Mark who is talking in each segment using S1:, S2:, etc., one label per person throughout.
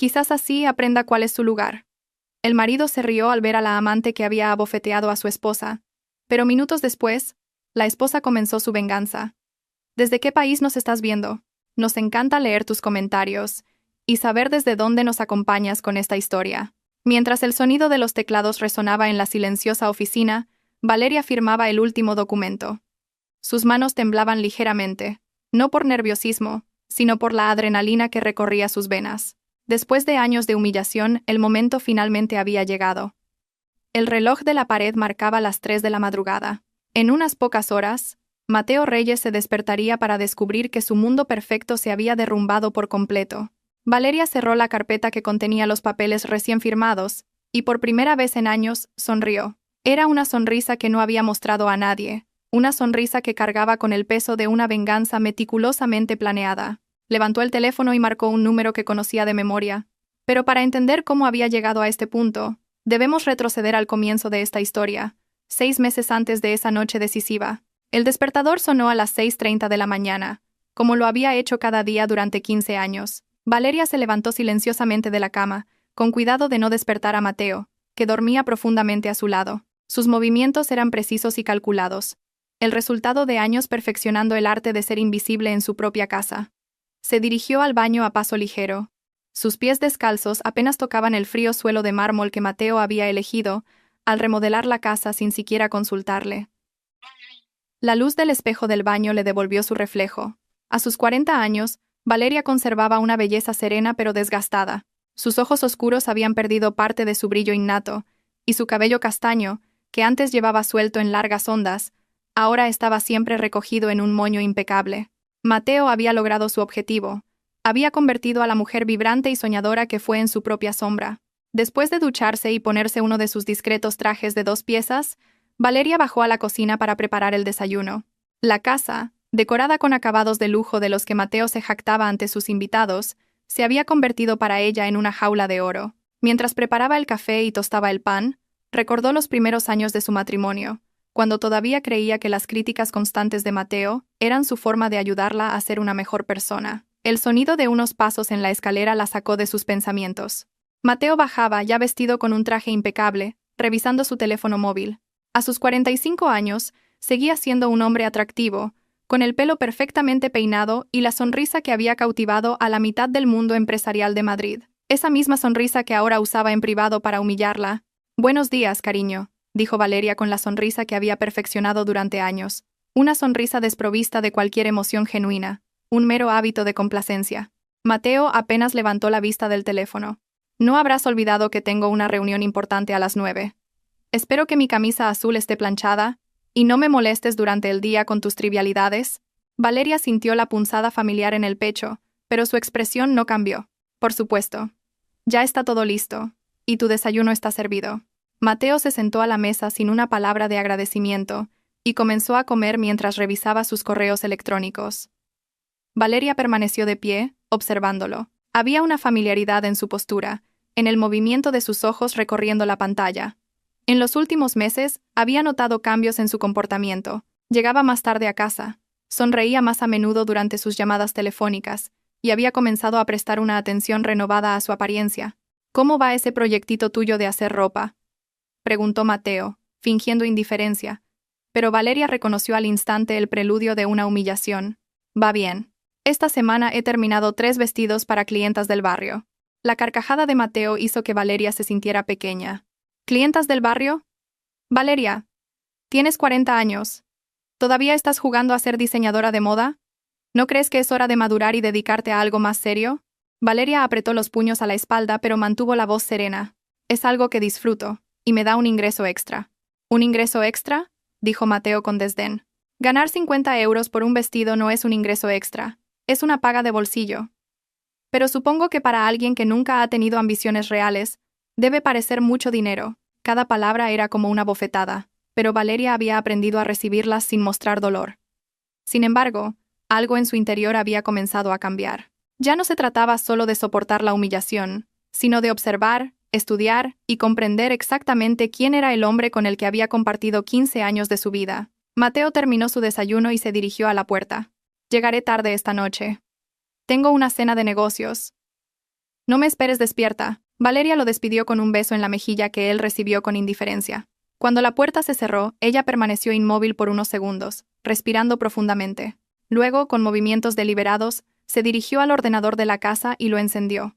S1: Quizás así aprenda cuál es su lugar. El marido se rió al ver a la amante que había abofeteado a su esposa, pero minutos después, la esposa comenzó su venganza. ¿Desde qué país nos estás viendo? Nos encanta leer tus comentarios y saber desde dónde nos acompañas con esta historia. Mientras el sonido de los teclados resonaba en la silenciosa oficina, Valeria firmaba el último documento. Sus manos temblaban ligeramente, no por nerviosismo, sino por la adrenalina que recorría sus venas. Después de años de humillación, el momento finalmente había llegado. El reloj de la pared marcaba las 3 de la madrugada. En unas pocas horas, Mateo Reyes se despertaría para descubrir que su mundo perfecto se había derrumbado por completo. Valeria cerró la carpeta que contenía los papeles recién firmados, y por primera vez en años, sonrió. Era una sonrisa que no había mostrado a nadie, una sonrisa que cargaba con el peso de una venganza meticulosamente planeada. Levantó el teléfono y marcó un número que conocía de memoria. Pero para entender cómo había llegado a este punto, debemos retroceder al comienzo de esta historia, 6 meses antes de esa noche decisiva. El despertador sonó a las 6:30 de la mañana, como lo había hecho cada día durante 15 años. Valeria se levantó silenciosamente de la cama, con cuidado de no despertar a Mateo, que dormía profundamente a su lado. Sus movimientos eran precisos y calculados, el resultado de años perfeccionando el arte de ser invisible en su propia casa. Se dirigió al baño a paso ligero. Sus pies descalzos apenas tocaban el frío suelo de mármol que Mateo había elegido al remodelar la casa sin siquiera consultarle. La luz del espejo del baño le devolvió su reflejo. A sus 40 años, Valeria conservaba una belleza serena pero desgastada. Sus ojos oscuros habían perdido parte de su brillo innato, y su cabello castaño, que antes llevaba suelto en largas ondas, ahora estaba siempre recogido en un moño impecable. Mateo había logrado su objetivo. Había convertido a la mujer vibrante y soñadora que fue en su propia sombra. Después de ducharse y ponerse uno de sus discretos trajes de 2 piezas, Valeria bajó a la cocina para preparar el desayuno. La casa, decorada con acabados de lujo de los que Mateo se jactaba ante sus invitados, se había convertido para ella en una jaula de oro. Mientras preparaba el café y tostaba el pan, recordó los primeros años de su matrimonio, cuando todavía creía que las críticas constantes de Mateo eran su forma de ayudarla a ser una mejor persona. El sonido de unos pasos en la escalera la sacó de sus pensamientos. Mateo bajaba, ya vestido con un traje impecable, revisando su teléfono móvil. A sus 45 años, seguía siendo un hombre atractivo, con el pelo perfectamente peinado y la sonrisa que había cautivado a la mitad del mundo empresarial de Madrid. Esa misma sonrisa que ahora usaba en privado para humillarla. «Buenos días, cariño», dijo Valeria con la sonrisa que había perfeccionado durante años. Una sonrisa desprovista de cualquier emoción genuina, un mero hábito de complacencia. Mateo apenas levantó la vista del teléfono. «No habrás olvidado que tengo una reunión importante a las 9. Espero que mi camisa azul esté planchada, y no me molestes durante el día con tus trivialidades». Valeria sintió la punzada familiar en el pecho, pero su expresión no cambió. «Por supuesto. Ya está todo listo, y tu desayuno está servido». Mateo se sentó a la mesa sin una palabra de agradecimiento, y comenzó a comer mientras revisaba sus correos electrónicos. Valeria permaneció de pie, observándolo. Había una familiaridad en su postura, en el movimiento de sus ojos recorriendo la pantalla. En los últimos meses, había notado cambios en su comportamiento. Llegaba más tarde a casa, sonreía más a menudo durante sus llamadas telefónicas, y había comenzado a prestar una atención renovada a su apariencia. «¿Cómo va ese proyectito tuyo de hacer ropa?», preguntó Mateo, fingiendo indiferencia, pero Valeria reconoció al instante el preludio de una humillación. «Va bien. Esta semana he terminado 3 vestidos para clientas del barrio». La carcajada de Mateo hizo que Valeria se sintiera pequeña. «¿Clientas del barrio? Valeria, tienes 40 años. ¿Todavía estás jugando a ser diseñadora de moda? ¿No crees que es hora de madurar y dedicarte a algo más serio?» Valeria apretó los puños a la espalda pero mantuvo la voz serena. «Es algo que disfruto, y me da un ingreso extra». «¿Un ingreso extra?», dijo Mateo con desdén. «Ganar 50 euros por un vestido no es un ingreso extra, es una paga de bolsillo. Pero supongo que para alguien que nunca ha tenido ambiciones reales, debe parecer mucho dinero». Cada palabra era como una bofetada, pero Valeria había aprendido a recibirlas sin mostrar dolor. Sin embargo, algo en su interior había comenzado a cambiar. Ya no se trataba solo de soportar la humillación, sino de observar, estudiar y comprender exactamente quién era el hombre con el que había compartido 15 años de su vida. Mateo terminó su desayuno y se dirigió a la puerta. «Llegaré tarde esta noche. Tengo una cena de negocios». No me esperes despierta. Valeria lo despidió con un beso en la mejilla que él recibió con indiferencia. Cuando la puerta se cerró, ella permaneció inmóvil por unos segundos, respirando profundamente. Luego, con movimientos deliberados, se dirigió al ordenador de la casa y lo encendió.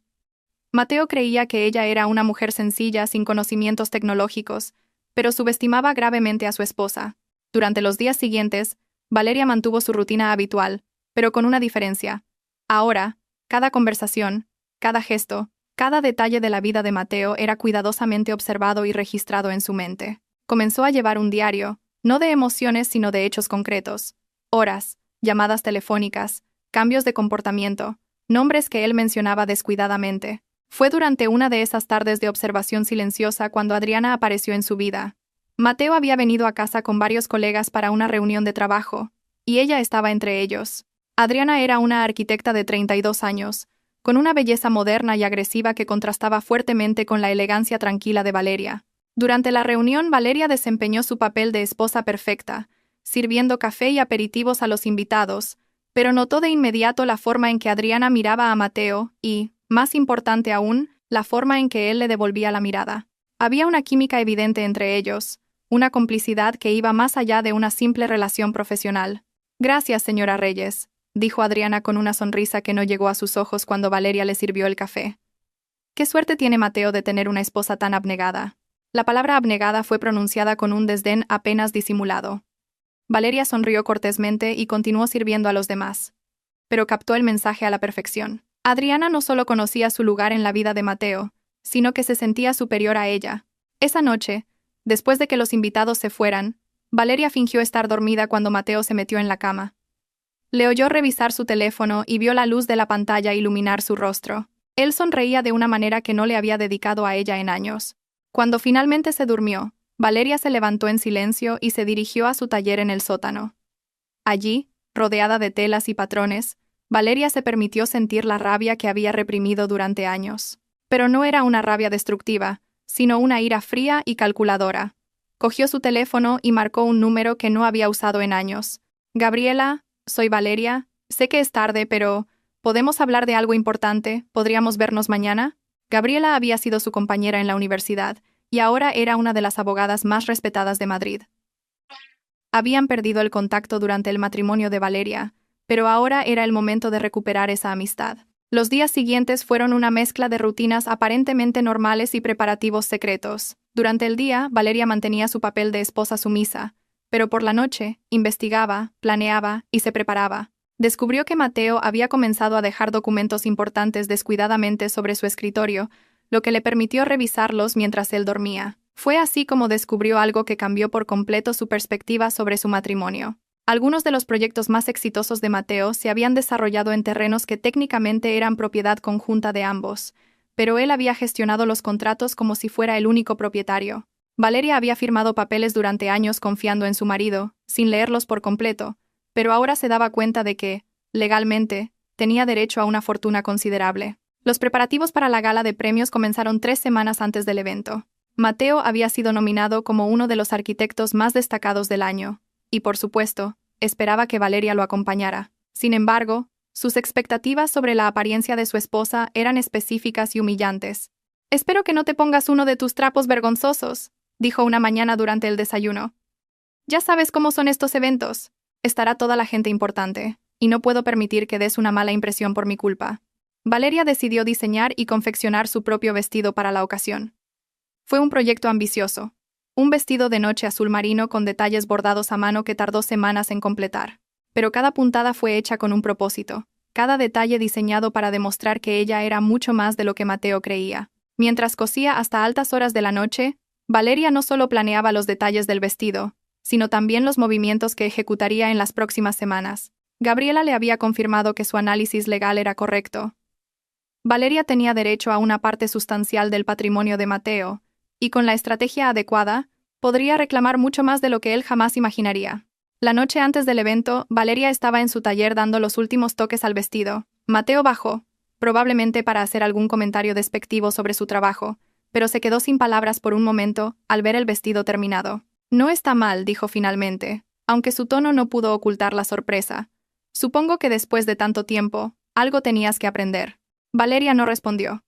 S1: Mateo creía que ella era una mujer sencilla, sin conocimientos tecnológicos, pero subestimaba gravemente a su esposa. Durante los días siguientes, Valeria mantuvo su rutina habitual, pero con una diferencia. Ahora, cada conversación, cada gesto, cada detalle de la vida de Mateo era cuidadosamente observado y registrado en su mente. Comenzó a llevar un diario, no de emociones sino de hechos concretos. Horas, llamadas telefónicas, cambios de comportamiento, nombres que él mencionaba descuidadamente. Fue durante una de esas tardes de observación silenciosa cuando Adriana apareció en su vida. Mateo había venido a casa con varios colegas para una reunión de trabajo, y ella estaba entre ellos. Adriana era una arquitecta de 32 años, con una belleza moderna y agresiva que contrastaba fuertemente con la elegancia tranquila de Valeria. Durante la reunión, Valeria desempeñó su papel de esposa perfecta, sirviendo café y aperitivos a los invitados, pero notó de inmediato la forma en que Adriana miraba a Mateo y, más importante aún, la forma en que él le devolvía la mirada. Había una química evidente entre ellos, una complicidad que iba más allá de una simple relación profesional. «Gracias, señora Reyes», dijo Adriana con una sonrisa que no llegó a sus ojos cuando Valeria le sirvió el café. «Qué suerte tiene Mateo de tener una esposa tan abnegada». La palabra abnegada fue pronunciada con un desdén apenas disimulado. Valeria sonrió cortésmente y continuó sirviendo a los demás. Pero captó el mensaje a la perfección. Adriana no solo conocía su lugar en la vida de Mateo, sino que se sentía superior a ella. Esa noche, después de que los invitados se fueran, Valeria fingió estar dormida cuando Mateo se metió en la cama. Le oyó revisar su teléfono y vio la luz de la pantalla iluminar su rostro. Él sonreía de una manera que no le había dedicado a ella en años. Cuando finalmente se durmió, Valeria se levantó en silencio y se dirigió a su taller en el sótano. Allí, rodeada de telas y patrones, Valeria se permitió sentir la rabia que había reprimido durante años. Pero no era una rabia destructiva, sino una ira fría y calculadora. Cogió su teléfono y marcó un número que no había usado en años. «Gabriela, soy Valeria. Sé que es tarde, pero ¿podemos hablar de algo importante? ¿Podríamos vernos mañana?» Gabriela había sido su compañera en la universidad, y ahora era una de las abogadas más respetadas de Madrid. Habían perdido el contacto durante el matrimonio de Valeria, pero ahora era el momento de recuperar esa amistad. Los días siguientes fueron una mezcla de rutinas aparentemente normales y preparativos secretos. Durante el día, Valeria mantenía su papel de esposa sumisa, pero por la noche, investigaba, planeaba y se preparaba. Descubrió que Mateo había comenzado a dejar documentos importantes descuidadamente sobre su escritorio, lo que le permitió revisarlos mientras él dormía. Fue así como descubrió algo que cambió por completo su perspectiva sobre su matrimonio. Algunos de los proyectos más exitosos de Mateo se habían desarrollado en terrenos que técnicamente eran propiedad conjunta de ambos, pero él había gestionado los contratos como si fuera el único propietario. Valeria había firmado papeles durante años confiando en su marido, sin leerlos por completo, pero ahora se daba cuenta de que, legalmente, tenía derecho a una fortuna considerable. Los preparativos para la gala de premios comenzaron 3 semanas antes del evento. Mateo había sido nominado como uno de los arquitectos más destacados del año, y por supuesto, esperaba que Valeria lo acompañara. Sin embargo, sus expectativas sobre la apariencia de su esposa eran específicas y humillantes. «Espero que no te pongas uno de tus trapos vergonzosos», dijo una mañana durante el desayuno. «Ya sabes cómo son estos eventos. Estará toda la gente importante, y no puedo permitir que des una mala impresión por mi culpa». Valeria decidió diseñar y confeccionar su propio vestido para la ocasión. Fue un proyecto ambicioso. Un vestido de noche azul marino con detalles bordados a mano que tardó semanas en completar. Pero cada puntada fue hecha con un propósito, cada detalle diseñado para demostrar que ella era mucho más de lo que Mateo creía. Mientras cosía hasta altas horas de la noche, Valeria no solo planeaba los detalles del vestido, sino también los movimientos que ejecutaría en las próximas semanas. Gabriela le había confirmado que su análisis legal era correcto. Valeria tenía derecho a una parte sustancial del patrimonio de Mateo, y con la estrategia adecuada, podría reclamar mucho más de lo que él jamás imaginaría. La noche antes del evento, Valeria estaba en su taller dando los últimos toques al vestido. Mateo bajó, probablemente para hacer algún comentario despectivo sobre su trabajo, pero se quedó sin palabras por un momento al ver el vestido terminado. «No está mal», dijo finalmente, aunque su tono no pudo ocultar la sorpresa. «Supongo que después de tanto tiempo, algo tenías que aprender». Valeria no respondió.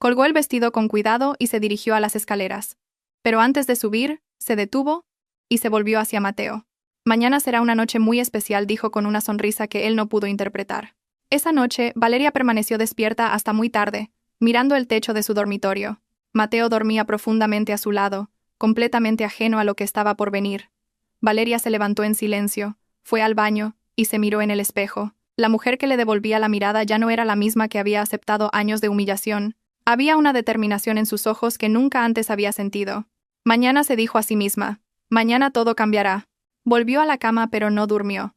S1: Colgó el vestido con cuidado y se dirigió a las escaleras. Pero antes de subir, se detuvo y se volvió hacia Mateo. Mañana será una noche muy especial, dijo con una sonrisa que él no pudo interpretar. Esa noche, Valeria permaneció despierta hasta muy tarde, mirando el techo de su dormitorio. Mateo dormía profundamente a su lado, completamente ajeno a lo que estaba por venir. Valeria se levantó en silencio, fue al baño y se miró en el espejo. La mujer que le devolvía la mirada ya no era la misma que había aceptado años de humillación. Había una determinación en sus ojos que nunca antes había sentido. Mañana, se dijo a sí misma. Mañana todo cambiará. Volvió a la cama pero no durmió.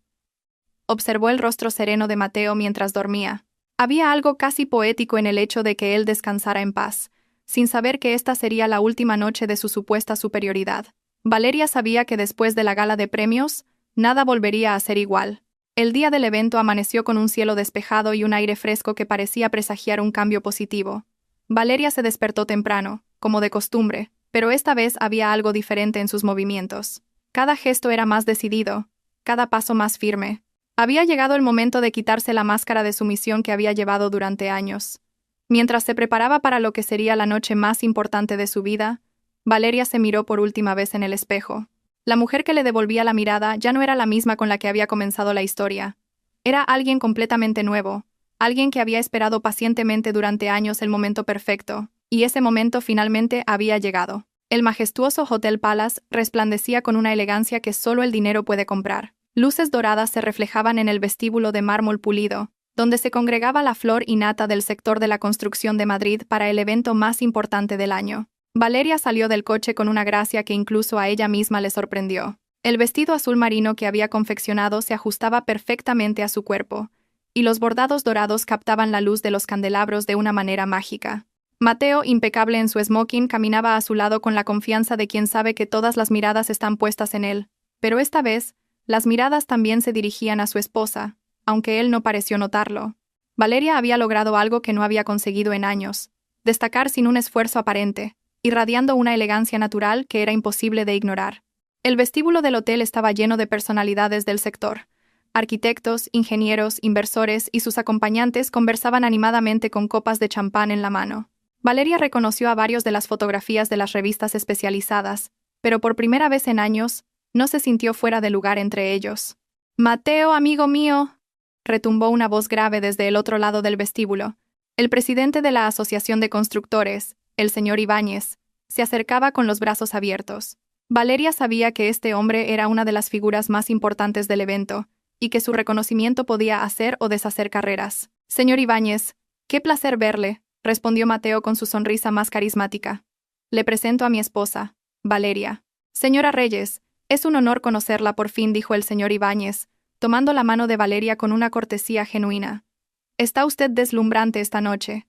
S1: Observó el rostro sereno de Mateo mientras dormía. Había algo casi poético en el hecho de que él descansara en paz, sin saber que esta sería la última noche de su supuesta superioridad. Valeria sabía que después de la gala de premios, nada volvería a ser igual. El día del evento amaneció con un cielo despejado y un aire fresco que parecía presagiar un cambio positivo. Valeria se despertó temprano, como de costumbre, pero esta vez había algo diferente en sus movimientos. Cada gesto era más decidido, cada paso más firme. Había llegado el momento de quitarse la máscara de sumisión que había llevado durante años. Mientras se preparaba para lo que sería la noche más importante de su vida, Valeria se miró por última vez en el espejo. La mujer que le devolvía la mirada ya no era la misma con la que había comenzado la historia. Era alguien completamente nuevo, alguien que había esperado pacientemente durante años el momento perfecto, y ese momento finalmente había llegado. El majestuoso Hotel Palace resplandecía con una elegancia que solo el dinero puede comprar. Luces doradas se reflejaban en el vestíbulo de mármol pulido, donde se congregaba la flor y nata del sector de la construcción de Madrid para el evento más importante del año. Valeria salió del coche con una gracia que incluso a ella misma le sorprendió. El vestido azul marino que había confeccionado se ajustaba perfectamente a su cuerpo, y los bordados dorados captaban la luz de los candelabros de una manera mágica. Mateo, impecable en su smoking, caminaba a su lado con la confianza de quien sabe que todas las miradas están puestas en él, pero esta vez, las miradas también se dirigían a su esposa, aunque él no pareció notarlo. Valeria había logrado algo que no había conseguido en años: destacar sin un esfuerzo aparente, irradiando una elegancia natural que era imposible de ignorar. El vestíbulo del hotel estaba lleno de personalidades del sector. Arquitectos, ingenieros, inversores y sus acompañantes conversaban animadamente con copas de champán en la mano. Valeria reconoció a varios de las fotografías de las revistas especializadas, pero por primera vez en años, no se sintió fuera de lugar entre ellos. «Mateo, amigo mío», retumbó una voz grave desde el otro lado del vestíbulo. El presidente de la Asociación de Constructores, el señor Ibáñez, se acercaba con los brazos abiertos. Valeria sabía que este hombre era una de las figuras más importantes del evento, y que su reconocimiento podía hacer o deshacer carreras. «Señor Ibáñez, qué placer verle», respondió Mateo con su sonrisa más carismática. «Le presento a mi esposa, Valeria». «Señora Reyes, es un honor conocerla por fin», dijo el señor Ibáñez, tomando la mano de Valeria con una cortesía genuina. «Está usted deslumbrante esta noche.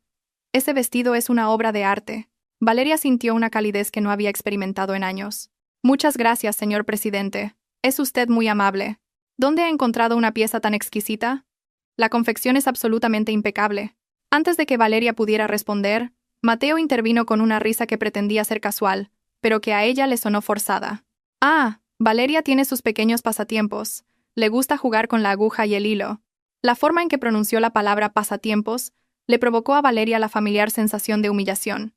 S1: Ese vestido es una obra de arte». Valeria sintió una calidez que no había experimentado en años. «Muchas gracias, señor presidente. Es usted muy amable. ¿Dónde ha encontrado una pieza tan exquisita? La confección es absolutamente impecable». Antes de que Valeria pudiera responder, Mateo intervino con una risa que pretendía ser casual, pero que a ella le sonó forzada. «Ah, Valeria tiene sus pequeños pasatiempos. Le gusta jugar con la aguja y el hilo». La forma en que pronunció la palabra pasatiempos le provocó a Valeria la familiar sensación de humillación.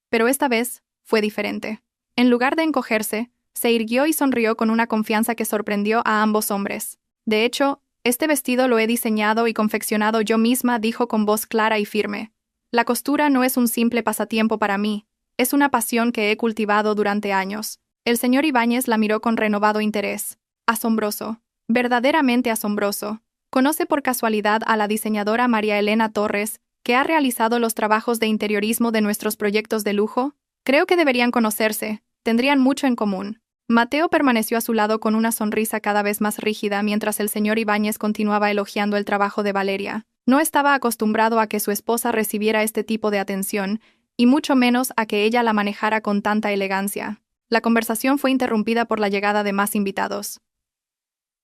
S1: Pero esta vez fue diferente. En lugar de encogerse, se irguió y sonrió con una confianza que sorprendió a ambos hombres. «De hecho, este vestido lo he diseñado y confeccionado yo misma», dijo con voz clara y firme. «La costura no es un simple pasatiempo para mí, es una pasión que he cultivado durante años». El señor Ibáñez la miró con renovado interés. «Asombroso, verdaderamente asombroso. ¿Conoce por casualidad a la diseñadora María Elena Torres, que ha realizado los trabajos de interiorismo de nuestros proyectos de lujo? Creo que deberían conocerse, tendrían mucho en común». Mateo permaneció a su lado con una sonrisa cada vez más rígida mientras el señor Ibáñez continuaba elogiando el trabajo de Valeria. No estaba acostumbrado a que su esposa recibiera este tipo de atención, y mucho menos a que ella la manejara con tanta elegancia. La conversación fue interrumpida por la llegada de más invitados.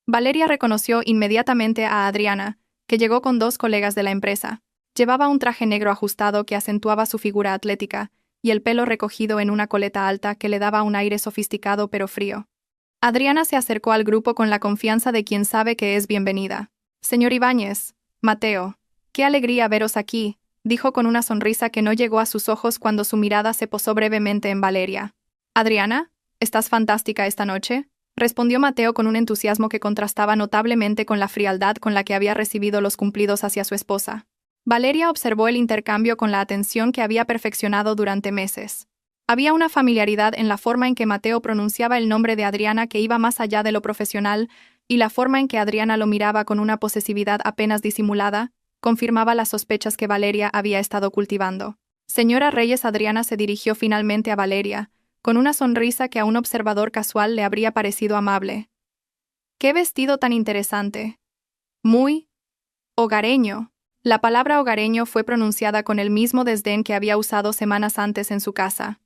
S1: Valeria reconoció inmediatamente a Adriana, que llegó con dos colegas de la empresa. Llevaba un traje negro ajustado que acentuaba su figura atlética, y el pelo recogido en una coleta alta que le daba un aire sofisticado pero frío. Adriana se acercó al grupo con la confianza de quien sabe que es bienvenida. «Señor Ibáñez, Mateo, qué alegría veros aquí. dijo con una sonrisa que no llegó a sus ojos cuando su mirada se posó brevemente en Valeria. «Adriana, ¿estás fantástica esta noche?», respondió Mateo con un entusiasmo que contrastaba notablemente con la frialdad con la que había recibido los cumplidos hacia su esposa. Valeria observó el intercambio con la atención que había perfeccionado durante meses. Había una familiaridad en la forma en que Mateo pronunciaba el nombre de Adriana que iba más allá de lo profesional, y la forma en que Adriana lo miraba con una posesividad apenas disimulada confirmaba las sospechas que Valeria había estado cultivando. Señora Reyes. Adriana se dirigió finalmente a Valeria, con una sonrisa que a un observador casual le habría parecido amable. «¡Qué vestido tan interesante! Muy hogareño». La palabra hogareño fue pronunciada con el mismo desdén que había usado semanas antes en su casa.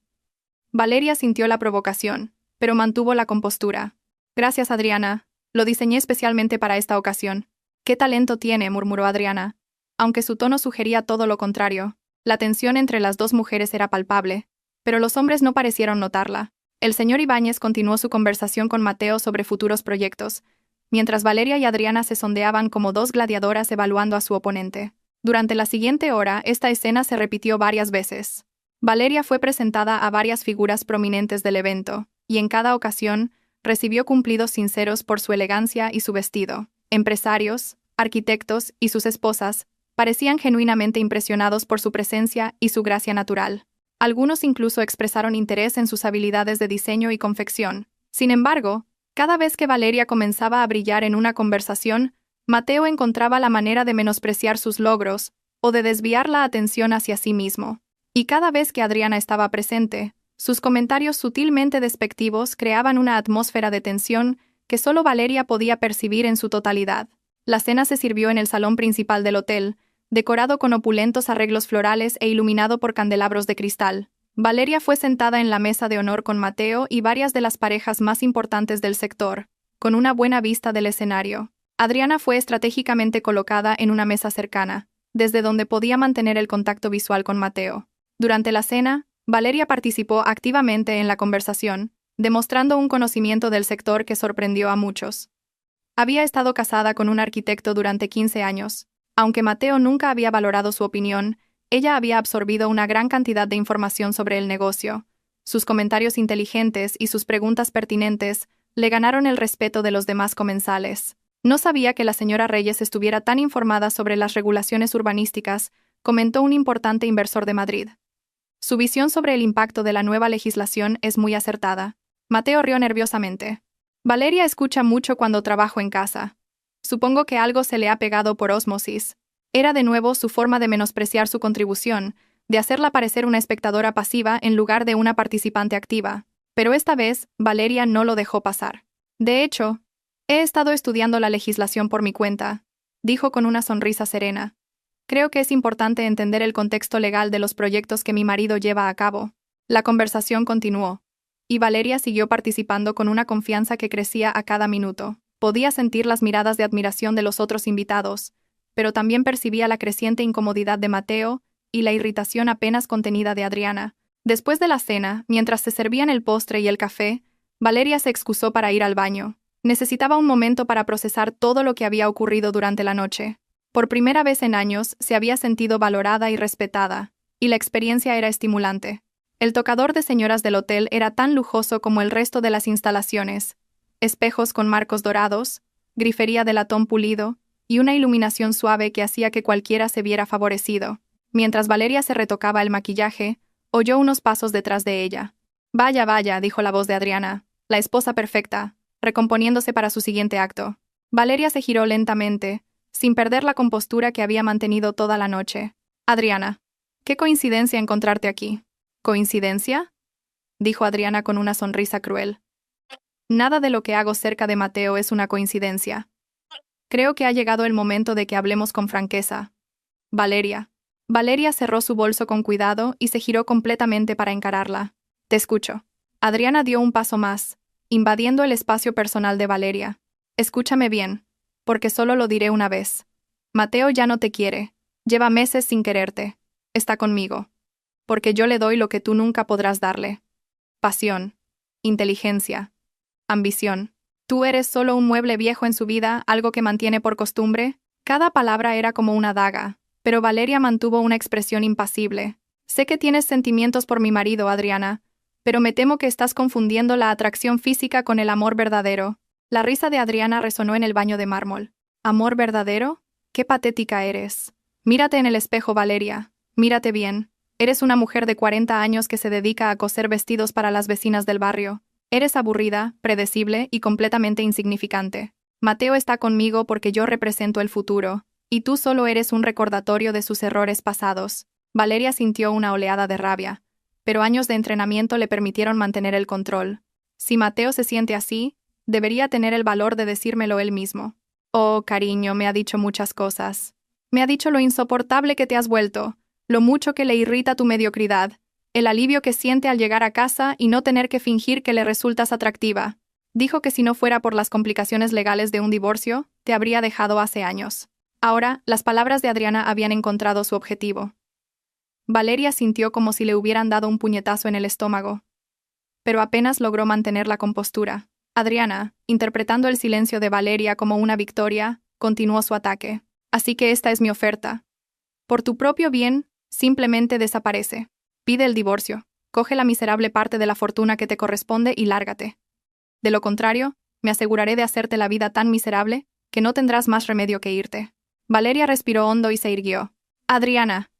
S1: Valeria sintió la provocación, pero mantuvo la compostura. «Gracias, Adriana. Lo diseñé especialmente para esta ocasión». «¡Qué talento tiene!», murmuró Adriana. Aunque su tono sugería todo lo contrario, la tensión entre las dos mujeres era palpable, pero los hombres no parecieron notarla. El señor Ibáñez continuó su conversación con Mateo sobre futuros proyectos, mientras Valeria y Adriana se sondeaban como dos gladiadoras evaluando a su oponente. Durante la siguiente hora, esta escena se repitió varias veces. Valeria fue presentada a varias figuras prominentes del evento, y en cada ocasión, recibió cumplidos sinceros por su elegancia y su vestido. Empresarios, arquitectos y sus esposas parecían genuinamente impresionados por su presencia y su gracia natural. Algunos incluso expresaron interés en sus habilidades de diseño y confección. Sin embargo, cada vez que Valeria comenzaba a brillar en una conversación, Mateo encontraba la manera de menospreciar sus logros o de desviar la atención hacia sí mismo. Y cada vez que Adriana estaba presente, sus comentarios sutilmente despectivos creaban una atmósfera de tensión que solo Valeria podía percibir en su totalidad. La cena se sirvió en el salón principal del hotel, decorado con opulentos arreglos florales e iluminado por candelabros de cristal. Valeria fue sentada en la mesa de honor con Mateo y varias de las parejas más importantes del sector, con una buena vista del escenario. Adriana fue estratégicamente colocada en una mesa cercana, desde donde podía mantener el contacto visual con Mateo. Durante la cena, Valeria participó activamente en la conversación, demostrando un conocimiento del sector que sorprendió a muchos. Había estado casada con un arquitecto durante 15 años. Aunque Mateo nunca había valorado su opinión, ella había absorbido una gran cantidad de información sobre el negocio. Sus comentarios inteligentes y sus preguntas pertinentes le ganaron el respeto de los demás comensales. No sabía que la señora Reyes estuviera tan informada sobre las regulaciones urbanísticas, comentó un importante inversor de Madrid. Su visión sobre el impacto de la nueva legislación es muy acertada. Mateo rió nerviosamente. Valeria escucha mucho cuando trabajo en casa. Supongo que algo se le ha pegado por ósmosis. Era de nuevo su forma de menospreciar su contribución, de hacerla parecer una espectadora pasiva en lugar de una participante activa. Pero esta vez, Valeria no lo dejó pasar. «De hecho, he estado estudiando la legislación por mi cuenta», dijo con una sonrisa serena. «Creo que es importante entender el contexto legal de los proyectos que mi marido lleva a cabo». La conversación continuó, y Valeria siguió participando con una confianza que crecía a cada minuto. Podía sentir las miradas de admiración de los otros invitados, pero también percibía la creciente incomodidad de Mateo y la irritación apenas contenida de Adriana. Después de la cena, mientras se servían el postre y el café, Valeria se excusó para ir al baño. Necesitaba un momento para procesar todo lo que había ocurrido durante la noche. Por primera vez en años se había sentido valorada y respetada, y la experiencia era estimulante. El tocador de señoras del hotel era tan lujoso como el resto de las instalaciones. Espejos con marcos dorados, grifería de latón pulido y una iluminación suave que hacía que cualquiera se viera favorecido. Mientras Valeria se retocaba el maquillaje, oyó unos pasos detrás de ella. «Vaya, vaya», dijo la voz de Adriana, la esposa perfecta, recomponiéndose para su siguiente acto. Valeria se giró lentamente, sin perder la compostura que había mantenido toda la noche. «Adriana, qué coincidencia encontrarte aquí». «¿Coincidencia?», dijo Adriana con una sonrisa cruel. «Nada de lo que hago cerca de Mateo es una coincidencia. Creo que ha llegado el momento de que hablemos con franqueza. Valeria». Valeria cerró su bolso con cuidado y se giró completamente para encararla. «Te escucho». Adriana dio un paso más, invadiendo el espacio personal de Valeria. «Escúchame bien, porque solo lo diré una vez. Mateo ya no te quiere. Lleva meses sin quererte. Está conmigo. Porque yo le doy lo que tú nunca podrás darle. Pasión. Inteligencia. Ambición. Tú eres solo un mueble viejo en su vida, algo que mantiene por costumbre». Cada palabra era como una daga, Pero Valeria mantuvo una expresión impasible. Sé que tienes sentimientos por mi marido, Adriana, pero me temo que estás confundiendo la atracción física con el amor verdadero. La risa de Adriana resonó en el baño de mármol. ¿Amor verdadero? ¡Qué patética eres! Mírate en el espejo, Valeria. Mírate bien. Eres una mujer de 40 años que se dedica a coser vestidos para las vecinas del barrio. Eres aburrida, predecible y completamente insignificante. Mateo está conmigo porque yo represento el futuro, y tú solo eres un recordatorio de sus errores pasados. Valeria sintió una oleada de rabia, pero años de entrenamiento le permitieron mantener el control. Si Mateo se siente así, debería tener el valor de decírmelo él mismo. Oh, cariño, me ha dicho muchas cosas. Me ha dicho lo insoportable que te has vuelto, lo mucho que le irrita tu mediocridad, el alivio que siente al llegar a casa y no tener que fingir que le resultas atractiva. Dijo que si no fuera por las complicaciones legales de un divorcio, te habría dejado hace años. Ahora, las palabras de Adriana habían encontrado su objetivo. Valeria sintió como si le hubieran dado un puñetazo en el estómago, pero apenas logró mantener la compostura. Adriana, interpretando el silencio de Valeria como una victoria, continuó su ataque. Así que esta es mi oferta. Por tu propio bien, simplemente desaparece. Pide el divorcio, coge la miserable parte de la fortuna que te corresponde y lárgate. De lo contrario, me aseguraré de hacerte la vida tan miserable que no tendrás más remedio que irte. Valeria respiró hondo y se irguió. Adriana,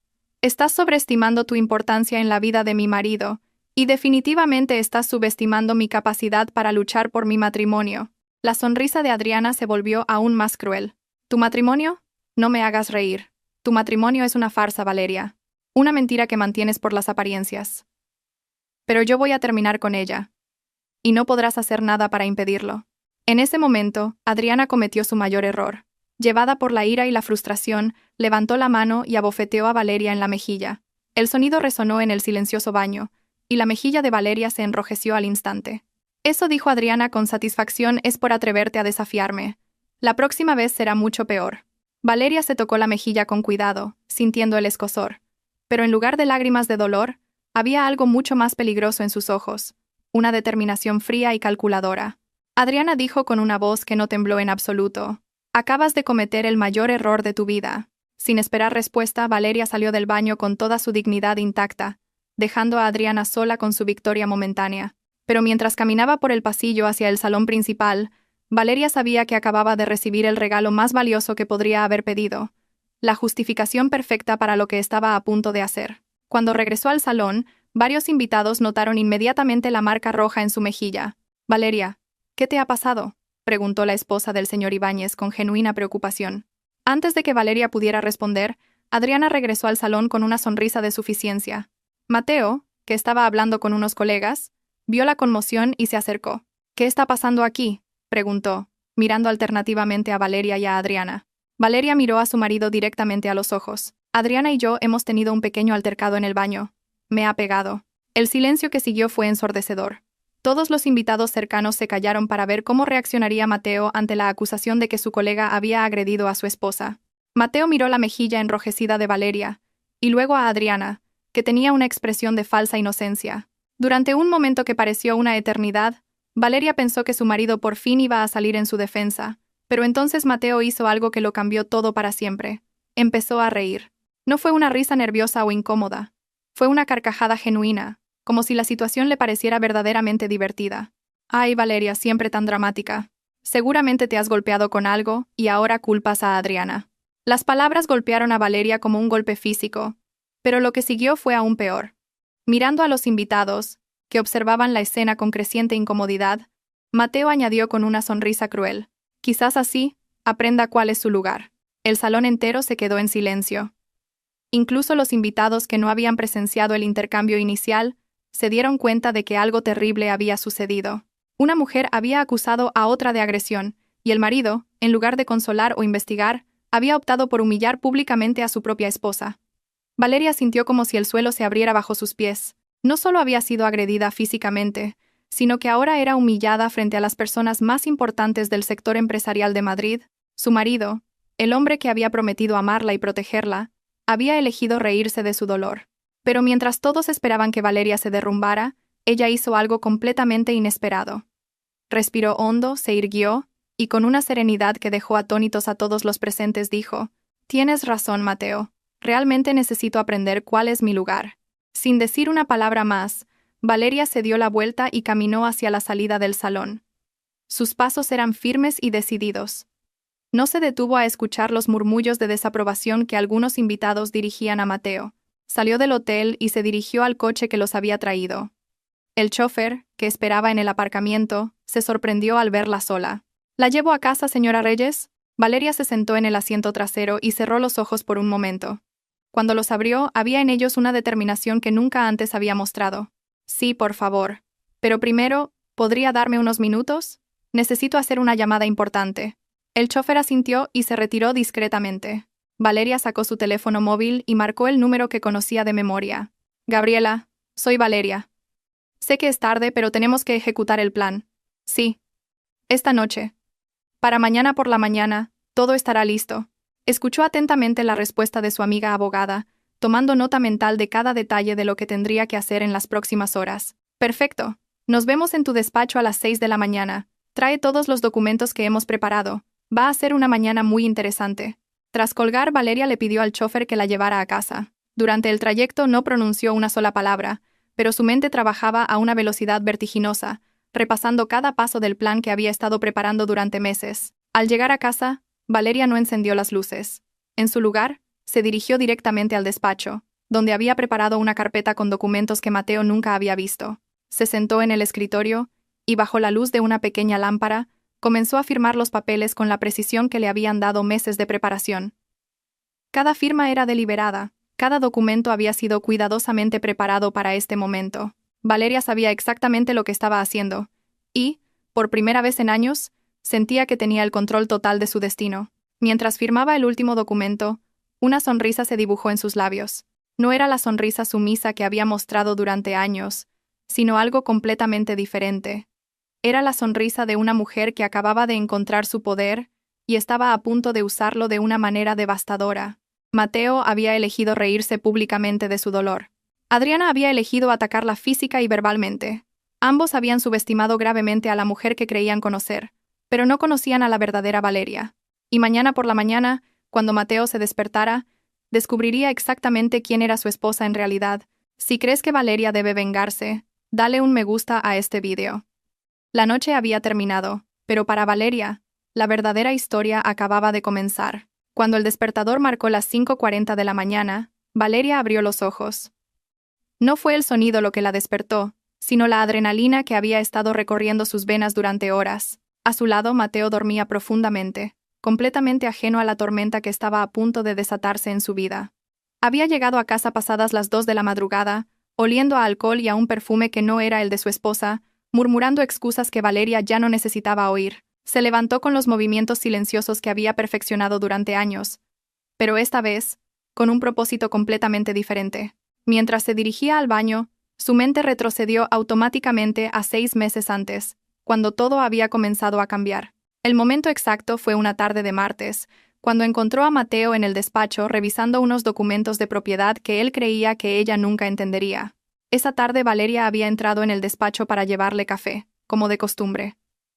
S1: estás sobreestimando tu importancia en la vida de mi marido, y definitivamente estás subestimando mi capacidad para luchar por mi matrimonio. La sonrisa de Adriana se volvió aún más cruel. ¿Tu matrimonio? No me hagas reír. Tu matrimonio es una farsa, Valeria. Una mentira que mantienes por las apariencias. Pero yo voy a terminar con ella. Y no podrás hacer nada para impedirlo. En ese momento, Adriana cometió su mayor error. Llevada por la ira y la frustración, levantó la mano y abofeteó a Valeria en la mejilla. El sonido resonó en el silencioso baño, y la mejilla de Valeria se enrojeció al instante. Eso, dijo Adriana con satisfacción, es por atreverte a desafiarme. La próxima vez será mucho peor. Valeria se tocó la mejilla con cuidado, sintiendo el escozor. Pero en lugar de lágrimas de dolor, había algo mucho más peligroso en sus ojos, una determinación fría y calculadora. Adriana dijo con una voz que no tembló en absoluto: acabas de cometer el mayor error de tu vida. Sin esperar respuesta, Valeria salió del baño con toda su dignidad intacta, dejando a Adriana sola con su victoria momentánea. Pero mientras caminaba por el pasillo hacia el salón principal, Valeria sabía que acababa de recibir el regalo más valioso que podría haber pedido, la justificación perfecta para lo que estaba a punto de hacer. Cuando regresó al salón, varios invitados notaron inmediatamente la marca roja en su mejilla. Valeria, ¿qué te ha pasado?, preguntó la esposa del señor Ibáñez con genuina preocupación. Antes de que Valeria pudiera responder, Adriana regresó al salón con una sonrisa de suficiencia. Mateo, que estaba hablando con unos colegas, vio la conmoción y se acercó. ¿Qué está pasando aquí?, preguntó, mirando alternativamente a Valeria y a Adriana. Valeria miró a su marido directamente a los ojos. Adriana y yo hemos tenido un pequeño altercado en el baño. Me ha pegado. El silencio que siguió fue ensordecedor. Todos los invitados cercanos se callaron para ver cómo reaccionaría Mateo ante la acusación de que su colega había agredido a su esposa. Mateo miró la mejilla enrojecida de Valeria, y luego a Adriana, que tenía una expresión de falsa inocencia. Durante un momento que pareció una eternidad, Valeria pensó que su marido por fin iba a salir en su defensa, pero entonces Mateo hizo algo que lo cambió todo para siempre. Empezó a reír. No fue una risa nerviosa o incómoda. Fue una carcajada genuina, como si la situación le pareciera verdaderamente divertida. Ay, Valeria, siempre tan dramática. Seguramente te has golpeado con algo, y ahora culpas a Adriana. Las palabras golpearon a Valeria como un golpe físico, pero lo que siguió fue aún peor. Mirando a los invitados, que observaban la escena con creciente incomodidad, Mateo añadió con una sonrisa cruel: quizás así, aprenda cuál es su lugar. El salón entero se quedó en silencio. Incluso los invitados que no habían presenciado el intercambio inicial se dieron cuenta de que algo terrible había sucedido. Una mujer había acusado a otra de agresión, y el marido, en lugar de consolar o investigar, había optado por humillar públicamente a su propia esposa. Valeria sintió como si el suelo se abriera bajo sus pies. No solo había sido agredida físicamente, sino que ahora era humillada frente a las personas más importantes del sector empresarial de Madrid. Su marido, el hombre que había prometido amarla y protegerla, había elegido reírse de su dolor. Pero mientras todos esperaban que Valeria se derrumbara, ella hizo algo completamente inesperado. Respiró hondo, se irguió, y con una serenidad que dejó atónitos a todos los presentes dijo: «Tienes razón, Mateo. Realmente necesito aprender cuál es mi lugar. Sin decir una palabra más, Valeria se dio la vuelta y caminó hacia la salida del salón. Sus pasos eran firmes y decididos. No se detuvo a escuchar los murmullos de desaprobación que algunos invitados dirigían a Mateo. Salió del hotel y se dirigió al coche que los había traído. El chofer, que esperaba en el aparcamiento, se sorprendió al verla sola. ¿La llevo a casa, señora Reyes? Valeria se sentó en el asiento trasero y cerró los ojos por un momento. Cuando los abrió, había en ellos una determinación que nunca antes había mostrado. Sí, por favor. Pero primero, ¿podría darme unos minutos? Necesito hacer una llamada importante. El chofer asintió y se retiró discretamente. Valeria sacó su teléfono móvil y marcó el número que conocía de memoria. Gabriela, soy Valeria. Sé que es tarde, pero tenemos que ejecutar el plan. Sí. Esta noche. Para mañana por la mañana, todo estará listo. Escuchó atentamente la respuesta de su amiga abogada, tomando nota mental de cada detalle de lo que tendría que hacer en las próximas horas. Perfecto. Nos vemos en tu despacho a las 6 de la mañana. Trae todos los documentos que hemos preparado. Va a ser una mañana muy interesante. Tras colgar, Valeria le pidió al chofer que la llevara a casa. Durante el trayecto no pronunció una sola palabra, pero su mente trabajaba a una velocidad vertiginosa, repasando cada paso del plan que había estado preparando durante meses. Al llegar a casa, Valeria no encendió las luces. En su lugar, se dirigió directamente al despacho, donde había preparado una carpeta con documentos que Mateo nunca había visto. Se sentó en el escritorio y, bajo la luz de una pequeña lámpara, comenzó a firmar los papeles con la precisión que le habían dado meses de preparación. Cada firma era deliberada, cada documento había sido cuidadosamente preparado para este momento. Valeria sabía exactamente lo que estaba haciendo, y, por primera vez en años, sentía que tenía el control total de su destino. Mientras firmaba el último documento, una sonrisa se dibujó en sus labios. No era la sonrisa sumisa que había mostrado durante años, sino algo completamente diferente. Era la sonrisa de una mujer que acababa de encontrar su poder y estaba a punto de usarlo de una manera devastadora. Mateo había elegido reírse públicamente de su dolor. Adriana había elegido atacarla física y verbalmente. Ambos habían subestimado gravemente a la mujer que creían conocer, pero no conocían a la verdadera Valeria. Y mañana por la mañana, cuando Mateo se despertara, descubriría exactamente quién era su esposa en realidad. Si crees que Valeria debe vengarse, dale un me gusta a este vídeo. La noche había terminado, pero para Valeria, la verdadera historia acababa de comenzar. Cuando el despertador marcó las 5:40 de la mañana, Valeria abrió los ojos. No fue el sonido lo que la despertó, sino la adrenalina que había estado recorriendo sus venas durante horas. A su lado, Mateo dormía profundamente, completamente ajeno a la tormenta que estaba a punto de desatarse en su vida. Había llegado a casa pasadas las 2 de la madrugada, oliendo a alcohol y a un perfume que no era el de su esposa, murmurando excusas que Valeria ya no necesitaba oír. Se levantó con los movimientos silenciosos que había perfeccionado durante años, pero esta vez, con un propósito completamente diferente. Mientras se dirigía al baño, su mente retrocedió automáticamente a 6 meses antes, cuando todo había comenzado a cambiar. El momento exacto fue una tarde de martes, cuando encontró a Mateo en el despacho revisando unos documentos de propiedad que él creía que ella nunca entendería. Esa tarde Valeria había entrado en el despacho para llevarle café, como de costumbre.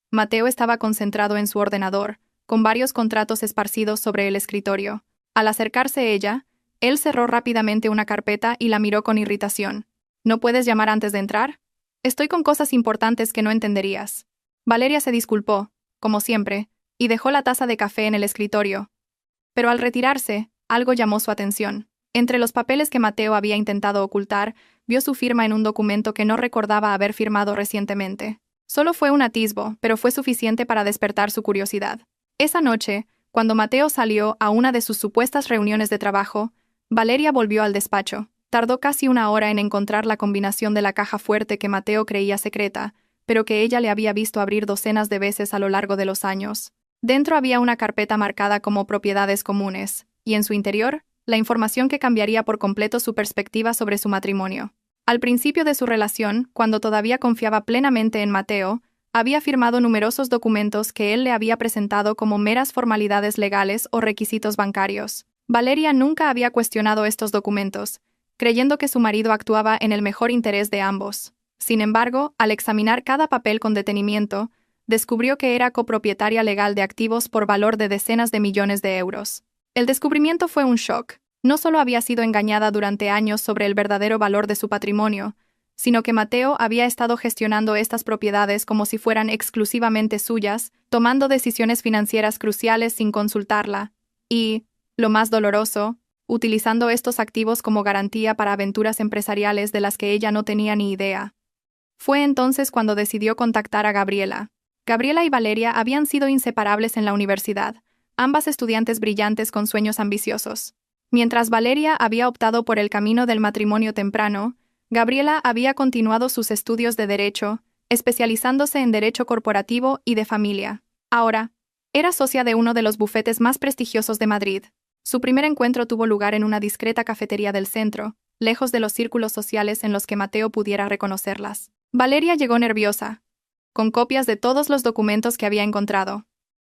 S1: Mateo estaba concentrado en su ordenador, con varios contratos esparcidos sobre el escritorio. Al acercarse ella, él cerró rápidamente una carpeta y la miró con irritación. ¿No puedes llamar antes de entrar? Estoy con cosas importantes que no entenderías. Valeria se disculpó, como siempre, y dejó la taza de café en el escritorio. Pero al retirarse, algo llamó su atención. Entre los papeles que Mateo había intentado ocultar, vio su firma en un documento que no recordaba haber firmado recientemente. Solo fue un atisbo, pero fue suficiente para despertar su curiosidad. Esa noche, cuando Mateo salió a una de sus supuestas reuniones de trabajo, Valeria volvió al despacho. Tardó casi una hora en encontrar la combinación de la caja fuerte que Mateo creía secreta, pero que ella le había visto abrir docenas de veces a lo largo de los años. Dentro había una carpeta marcada como propiedades comunes, y en su interior, la información que cambiaría por completo su perspectiva sobre su matrimonio. Al principio de su relación, cuando todavía confiaba plenamente en Mateo, había firmado numerosos documentos que él le había presentado como meras formalidades legales o requisitos bancarios. Valeria nunca había cuestionado estos documentos, creyendo que su marido actuaba en el mejor interés de ambos. Sin embargo, al examinar cada papel con detenimiento, descubrió que era copropietaria legal de activos por valor de decenas de millones de euros. El descubrimiento fue un shock. No solo había sido engañada durante años sobre el verdadero valor de su patrimonio, sino que Mateo había estado gestionando estas propiedades como si fueran exclusivamente suyas, tomando decisiones financieras cruciales sin consultarla, y, lo más doloroso, utilizando estos activos como garantía para aventuras empresariales de las que ella no tenía ni idea. Fue entonces cuando decidió contactar a Gabriela. Gabriela y Valeria habían sido inseparables en la universidad, ambas estudiantes brillantes con sueños ambiciosos. Mientras Valeria había optado por el camino del matrimonio temprano, Gabriela había continuado sus estudios de Derecho, especializándose en Derecho Corporativo y de Familia. Ahora, era socia de uno de los bufetes más prestigiosos de Madrid. Su primer encuentro tuvo lugar en una discreta cafetería del centro, lejos de los círculos sociales en los que Mateo pudiera reconocerlas. Valeria llegó nerviosa, con copias de todos los documentos que había encontrado.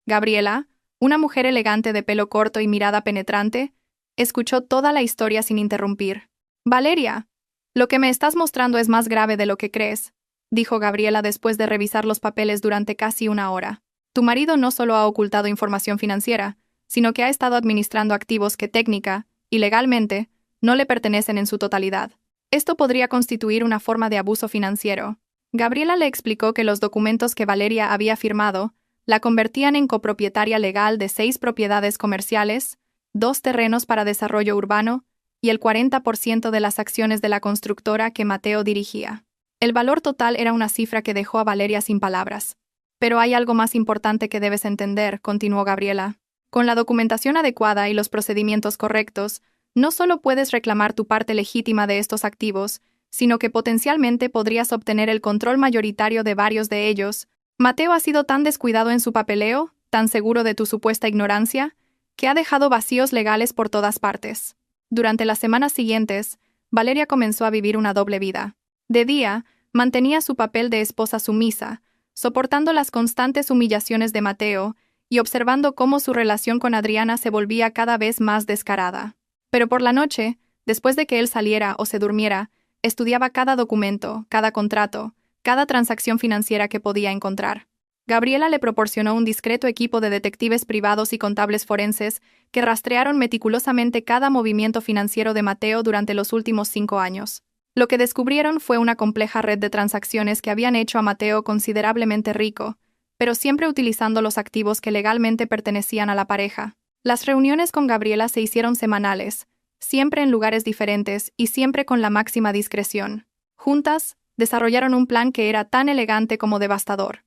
S1: Gabriela, una mujer elegante de pelo corto y mirada penetrante, escuchó toda la historia sin interrumpir. «Valeria, lo que me estás mostrando es más grave de lo que crees», dijo Gabriela después de revisar los papeles durante casi una hora. «Tu marido no solo ha ocultado información financiera, sino que ha estado administrando activos que técnica y legalmente no le pertenecen en su totalidad. Esto podría constituir una forma de abuso financiero». Gabriela le explicó que los documentos que Valeria había firmado la convertían en copropietaria legal de 6 propiedades comerciales, 2 terrenos para desarrollo urbano y el 40% de las acciones de la constructora que Mateo dirigía. El valor total era una cifra que dejó a Valeria sin palabras. «Pero hay algo más importante que debes entender», continuó Gabriela. «Con la documentación adecuada y los procedimientos correctos, no solo puedes reclamar tu parte legítima de estos activos, sino que potencialmente podrías obtener el control mayoritario de varios de ellos. Mateo ha sido tan descuidado en su papeleo, tan seguro de tu supuesta ignorancia, que ha dejado vacíos legales por todas partes». Durante las semanas siguientes, Valeria comenzó a vivir una doble vida. De día, mantenía su papel de esposa sumisa, soportando las constantes humillaciones de Mateo y observando cómo su relación con Adriana se volvía cada vez más descarada. Pero por la noche, después de que él saliera o se durmiera, estudiaba cada documento, cada contrato, cada transacción financiera que podía encontrar. Gabriela le proporcionó un discreto equipo de detectives privados y contables forenses que rastrearon meticulosamente cada movimiento financiero de Mateo durante los últimos 5 años. Lo que descubrieron fue una compleja red de transacciones que habían hecho a Mateo considerablemente rico, pero siempre utilizando los activos que legalmente pertenecían a la pareja. Las reuniones con Gabriela se hicieron semanales, siempre en lugares diferentes y siempre con la máxima discreción. Juntas, desarrollaron un plan que era tan elegante como devastador.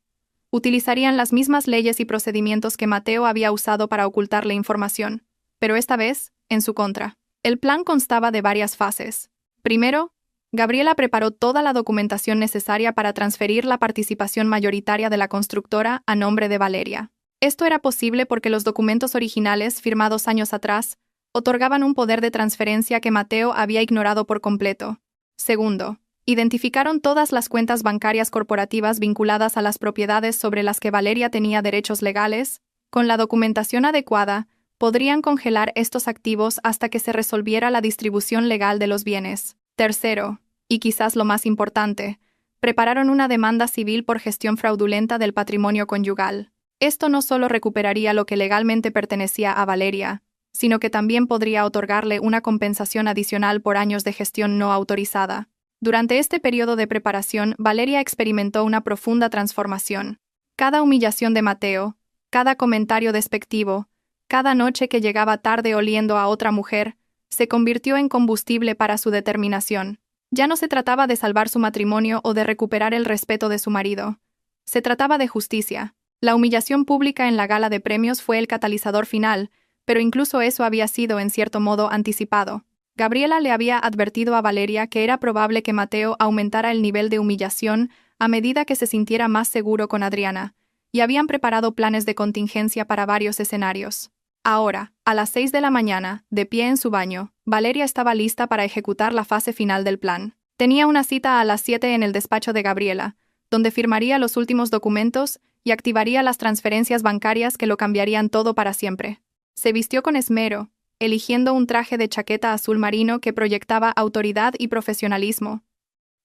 S1: Utilizarían las mismas leyes y procedimientos que Mateo había usado para ocultar la información, pero esta vez, en su contra. El plan constaba de varias fases. Primero, Gabriela preparó toda la documentación necesaria para transferir la participación mayoritaria de la constructora a nombre de Valeria. Esto era posible porque los documentos originales, firmados años atrás, otorgaban un poder de transferencia que Mateo había ignorado por completo. Segundo, identificaron todas las cuentas bancarias corporativas vinculadas a las propiedades sobre las que Valeria tenía derechos legales. Con la documentación adecuada, podrían congelar estos activos hasta que se resolviera la distribución legal de los bienes. Tercero, y quizás lo más importante, prepararon una demanda civil por gestión fraudulenta del patrimonio conyugal. Esto no solo recuperaría lo que legalmente pertenecía a Valeria, sino que también podría otorgarle una compensación adicional por años de gestión no autorizada. Durante este periodo de preparación, Valeria experimentó una profunda transformación. Cada humillación de Mateo, cada comentario despectivo, cada noche que llegaba tarde oliendo a otra mujer, se convirtió en combustible para su determinación. Ya no se trataba de salvar su matrimonio o de recuperar el respeto de su marido. Se trataba de justicia. La humillación pública en la gala de premios fue el catalizador final, pero incluso eso había sido en cierto modo anticipado. Gabriela le había advertido a Valeria que era probable que Mateo aumentara el nivel de humillación a medida que se sintiera más seguro con Adriana, y habían preparado planes de contingencia para varios escenarios. Ahora, a las 6 de la mañana, de pie en su baño, Valeria estaba lista para ejecutar la fase final del plan. Tenía una cita a las 7 en el despacho de Gabriela, donde firmaría los últimos documentos y activaría las transferencias bancarias que lo cambiarían todo para siempre. Se vistió con esmero, eligiendo un traje de chaqueta azul marino que proyectaba autoridad y profesionalismo.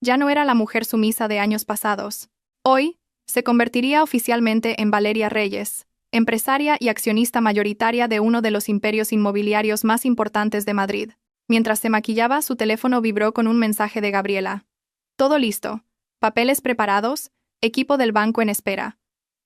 S1: Ya no era la mujer sumisa de años pasados. Hoy, se convertiría oficialmente en Valeria Reyes, empresaria y accionista mayoritaria de uno de los imperios inmobiliarios más importantes de Madrid. Mientras se maquillaba, su teléfono vibró con un mensaje de Gabriela. Todo listo. Papeles preparados, equipo del banco en espera.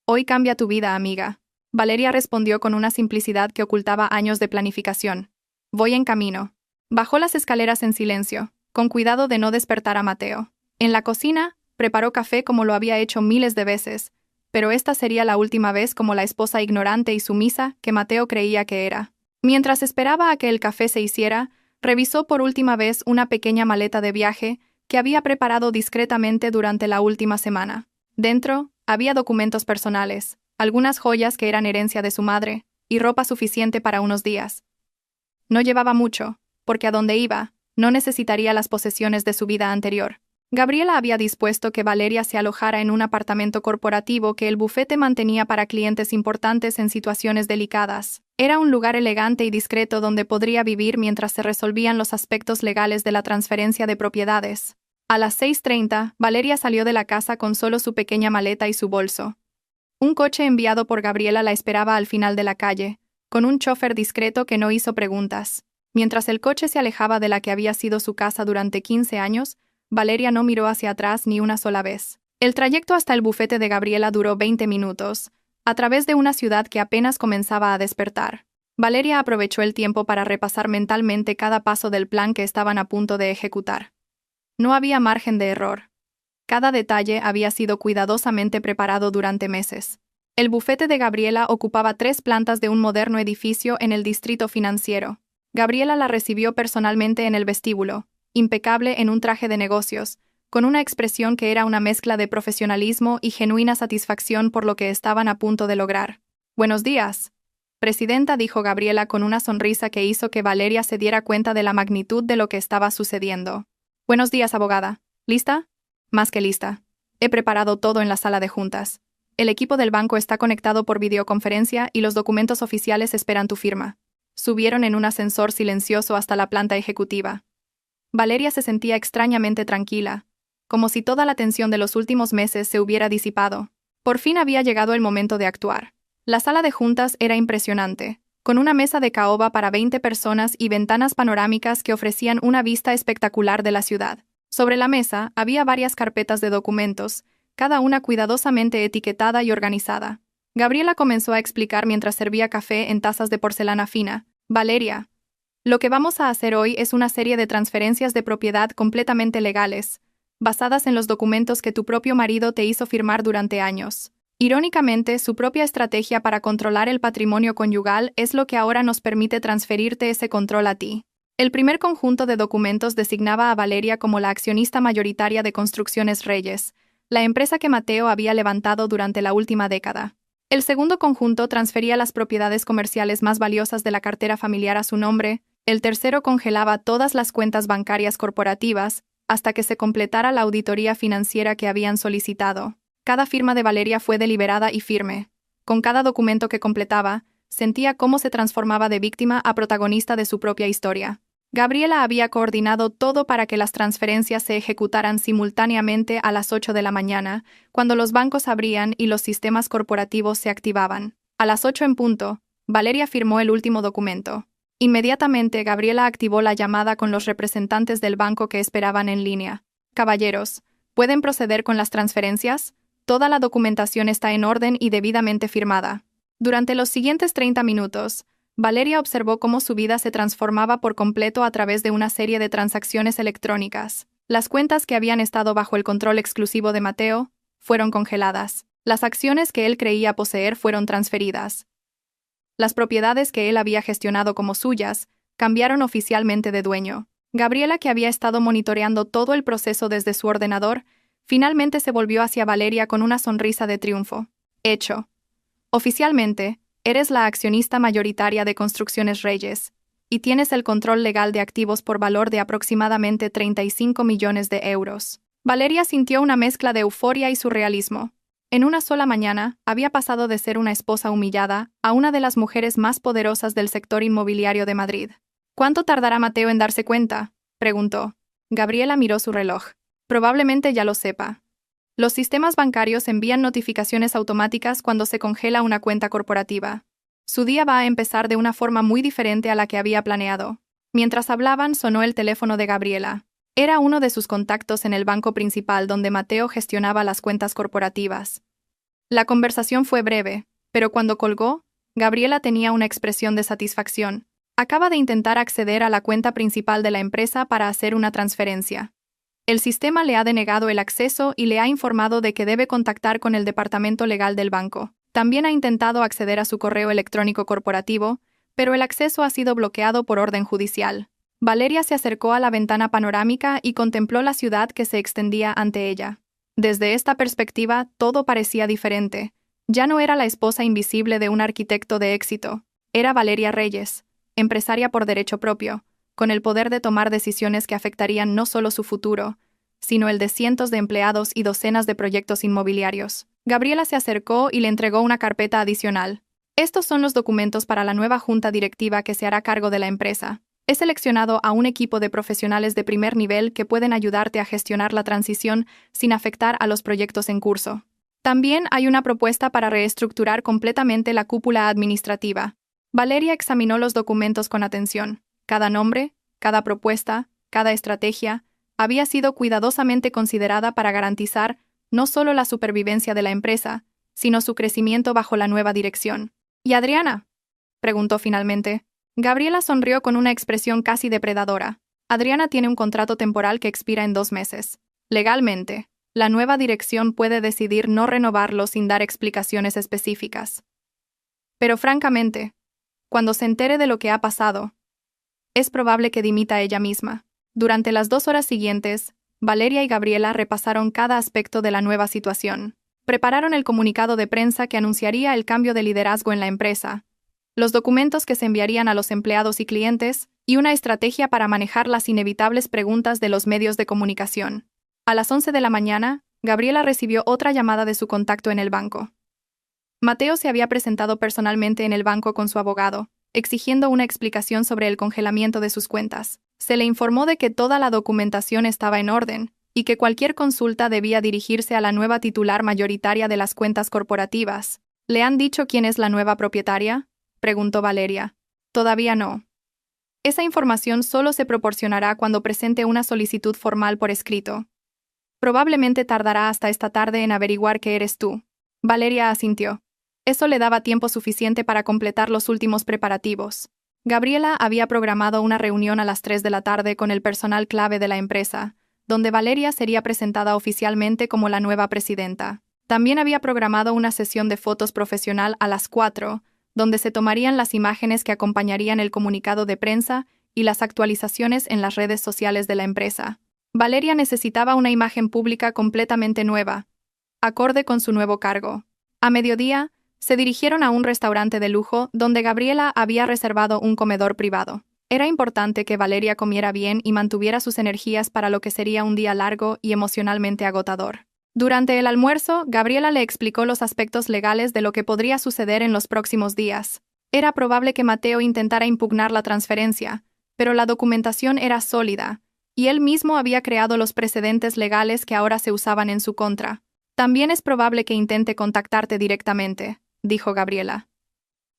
S1: Hoy cambia tu vida, amiga. Valeria respondió con una simplicidad que ocultaba años de planificación. Voy en camino. Bajó las escaleras en silencio, con cuidado de no despertar a Mateo. En la cocina, preparó café como lo había hecho miles de veces, pero esta sería la última vez como la esposa ignorante y sumisa que Mateo creía que era. Mientras esperaba a que el café se hiciera, revisó por última vez una pequeña maleta de viaje que había preparado discretamente durante la última semana. Dentro, había documentos personales, algunas joyas que eran herencia de su madre, y ropa suficiente para unos días. No llevaba mucho, porque a donde iba, no necesitaría las posesiones de su vida anterior. Gabriela había dispuesto que Valeria se alojara en un apartamento corporativo que el bufete mantenía para clientes importantes en situaciones delicadas. Era un lugar elegante y discreto donde podría vivir mientras se resolvían los aspectos legales de la transferencia de propiedades. A las 6:30, Valeria salió de la casa con solo su pequeña maleta y su bolso. Un coche enviado por Gabriela la esperaba al final de la calle, con un chofer discreto que no hizo preguntas. Mientras el coche se alejaba de la que había sido su casa durante 15 años, Valeria no miró hacia atrás ni una sola vez. El trayecto hasta el bufete de Gabriela duró 20 minutos, a través de una ciudad que apenas comenzaba a despertar. Valeria aprovechó el tiempo para repasar mentalmente cada paso del plan que estaban a punto de ejecutar. No había margen de error. Cada detalle había sido cuidadosamente preparado durante meses. El bufete de Gabriela ocupaba 3 plantas de un moderno edificio en el distrito financiero. Gabriela la recibió personalmente en el vestíbulo, impecable en un traje de negocios, con una expresión que era una mezcla de profesionalismo y genuina satisfacción por lo que estaban a punto de lograr. «Buenos días, presidenta», dijo Gabriela con una sonrisa que hizo que Valeria se diera cuenta de la magnitud de lo que estaba sucediendo. «Buenos días, abogada. ¿Lista?» «Más que lista. He preparado todo en la sala de juntas. El equipo del banco está conectado por videoconferencia y los documentos oficiales esperan tu firma». Subieron en un ascensor silencioso hasta la planta ejecutiva. Valeria se sentía extrañamente tranquila, como si toda la tensión de los últimos meses se hubiera disipado. Por fin había llegado el momento de actuar. La sala de juntas era impresionante, con una mesa de caoba para 20 personas y ventanas panorámicas que ofrecían una vista espectacular de la ciudad. Sobre la mesa había varias carpetas de documentos, cada una cuidadosamente etiquetada y organizada. Gabriela comenzó a explicar mientras servía café en tazas de porcelana fina. «Valeria, lo que vamos a hacer hoy es una serie de transferencias de propiedad completamente legales, basadas en los documentos que tu propio marido te hizo firmar durante años. Irónicamente, su propia estrategia para controlar el patrimonio conyugal es lo que ahora nos permite transferirte ese control a ti». El primer conjunto de documentos designaba a Valeria como la accionista mayoritaria de Construcciones Reyes, la empresa que Mateo había levantado durante la última década. El segundo conjunto transfería las propiedades comerciales más valiosas de la cartera familiar a su nombre. El tercero congelaba todas las cuentas bancarias corporativas hasta que se completara la auditoría financiera que habían solicitado. Cada firma de Valeria fue deliberada y firme. Con cada documento que completaba, sentía cómo se transformaba de víctima a protagonista de su propia historia. Gabriela había coordinado todo para que las transferencias se ejecutaran simultáneamente a las 8 de la mañana, cuando los bancos abrían y los sistemas corporativos se activaban. A las 8 en punto, Valeria firmó el último documento. Inmediatamente, Gabriela activó la llamada con los representantes del banco que esperaban en línea. «Caballeros, ¿pueden proceder con las transferencias? Toda la documentación está en orden y debidamente firmada». Durante los siguientes 30 minutos, Valeria observó cómo su vida se transformaba por completo a través de una serie de transacciones electrónicas. Las cuentas que habían estado bajo el control exclusivo de Mateo fueron congeladas. Las acciones que él creía poseer fueron transferidas. Las propiedades que él había gestionado como suyas cambiaron oficialmente de dueño. Gabriela, que había estado monitoreando todo el proceso desde su ordenador, finalmente se volvió hacia Valeria con una sonrisa de triunfo. «Hecho. Oficialmente, eres la accionista mayoritaria de Construcciones Reyes, y tienes el control legal de activos por valor de aproximadamente 35 millones de euros». Valeria sintió una mezcla de euforia y surrealismo. En una sola mañana, había pasado de ser una esposa humillada a una de las mujeres más poderosas del sector inmobiliario de Madrid. «¿Cuánto tardará Mateo en darse cuenta?», preguntó. Gabriela miró su reloj. «Probablemente ya lo sepa. Los sistemas bancarios envían notificaciones automáticas cuando se congela una cuenta corporativa. Su día va a empezar de una forma muy diferente a la que había planeado. Mientras hablaban, sonó el teléfono de Gabriela. Era uno de sus contactos en el banco principal donde Mateo gestionaba las cuentas corporativas. La conversación fue breve, pero cuando colgó, Gabriela tenía una expresión de satisfacción. Acaba de intentar acceder a la cuenta principal de la empresa para hacer una transferencia. El sistema le ha denegado el acceso y le ha informado de que debe contactar con el departamento legal del banco. También ha intentado acceder a su correo electrónico corporativo, pero el acceso ha sido bloqueado por orden judicial. Valeria se acercó a la ventana panorámica y contempló la ciudad que se extendía ante ella. Desde esta perspectiva, todo parecía diferente. Ya no era la esposa invisible de un arquitecto de éxito. Era Valeria Reyes, empresaria por derecho propio, con el poder de tomar decisiones que afectarían no solo su futuro, sino el de cientos de empleados y docenas de proyectos inmobiliarios. Gabriela se acercó y le entregó una carpeta adicional. Estos son los documentos para la nueva junta directiva que se hará cargo de la empresa. He seleccionado a un equipo de profesionales de primer nivel que pueden ayudarte a gestionar la transición sin afectar a los proyectos en curso. También hay una propuesta para reestructurar completamente la cúpula administrativa. Valeria examinó los documentos con atención. Cada nombre, cada propuesta, cada estrategia había sido cuidadosamente considerada para garantizar no solo la supervivencia de la empresa, sino su crecimiento bajo la nueva dirección. ¿Y Adriana?, preguntó finalmente. Gabriela sonrió con una expresión casi depredadora. Adriana tiene un contrato temporal que expira en 2 meses. Legalmente, la nueva dirección puede decidir no renovarlo sin dar explicaciones específicas. Pero francamente, cuando se entere de lo que ha pasado, es probable que dimita ella misma. Durante las 2 horas siguientes, Valeria y Gabriela repasaron cada aspecto de la nueva situación. Prepararon el comunicado de prensa que anunciaría el cambio de liderazgo en la empresa, los documentos que se enviarían a los empleados y clientes, y una estrategia para manejar las inevitables preguntas de los medios de comunicación. A las 11 de la mañana, Gabriela recibió otra llamada de su contacto en el banco. Mateo se había presentado personalmente en el banco con su abogado, exigiendo una explicación sobre el congelamiento de sus cuentas. Se le informó de que toda la documentación estaba en orden, y que cualquier consulta debía dirigirse a la nueva titular mayoritaria de las cuentas corporativas. ¿Le han dicho quién es la nueva propietaria?, preguntó Valeria. Todavía no. Esa información solo se proporcionará cuando presente una solicitud formal por escrito. Probablemente tardará hasta esta tarde en averiguar que eres tú. Valeria asintió. Eso le daba tiempo suficiente para completar los últimos preparativos. Gabriela había programado una reunión a las 3 de la tarde con el personal clave de la empresa, donde Valeria sería presentada oficialmente como la nueva presidenta. También había programado una sesión de fotos profesional a las 4, donde se tomarían las imágenes que acompañarían el comunicado de prensa y las actualizaciones en las redes sociales de la empresa. Valeria necesitaba una imagen pública completamente nueva, acorde con su nuevo cargo. A mediodía, se dirigieron a un restaurante de lujo donde Gabriela había reservado un comedor privado. Era importante que Valeria comiera bien y mantuviera sus energías para lo que sería un día largo y emocionalmente agotador. Durante el almuerzo, Gabriela le explicó los aspectos legales de lo que podría suceder en los próximos días. Era probable que Mateo intentara impugnar la transferencia, pero la documentación era sólida, y él mismo había creado los precedentes legales que ahora se usaban en su contra. También es probable que intente contactarte directamente, dijo Gabriela.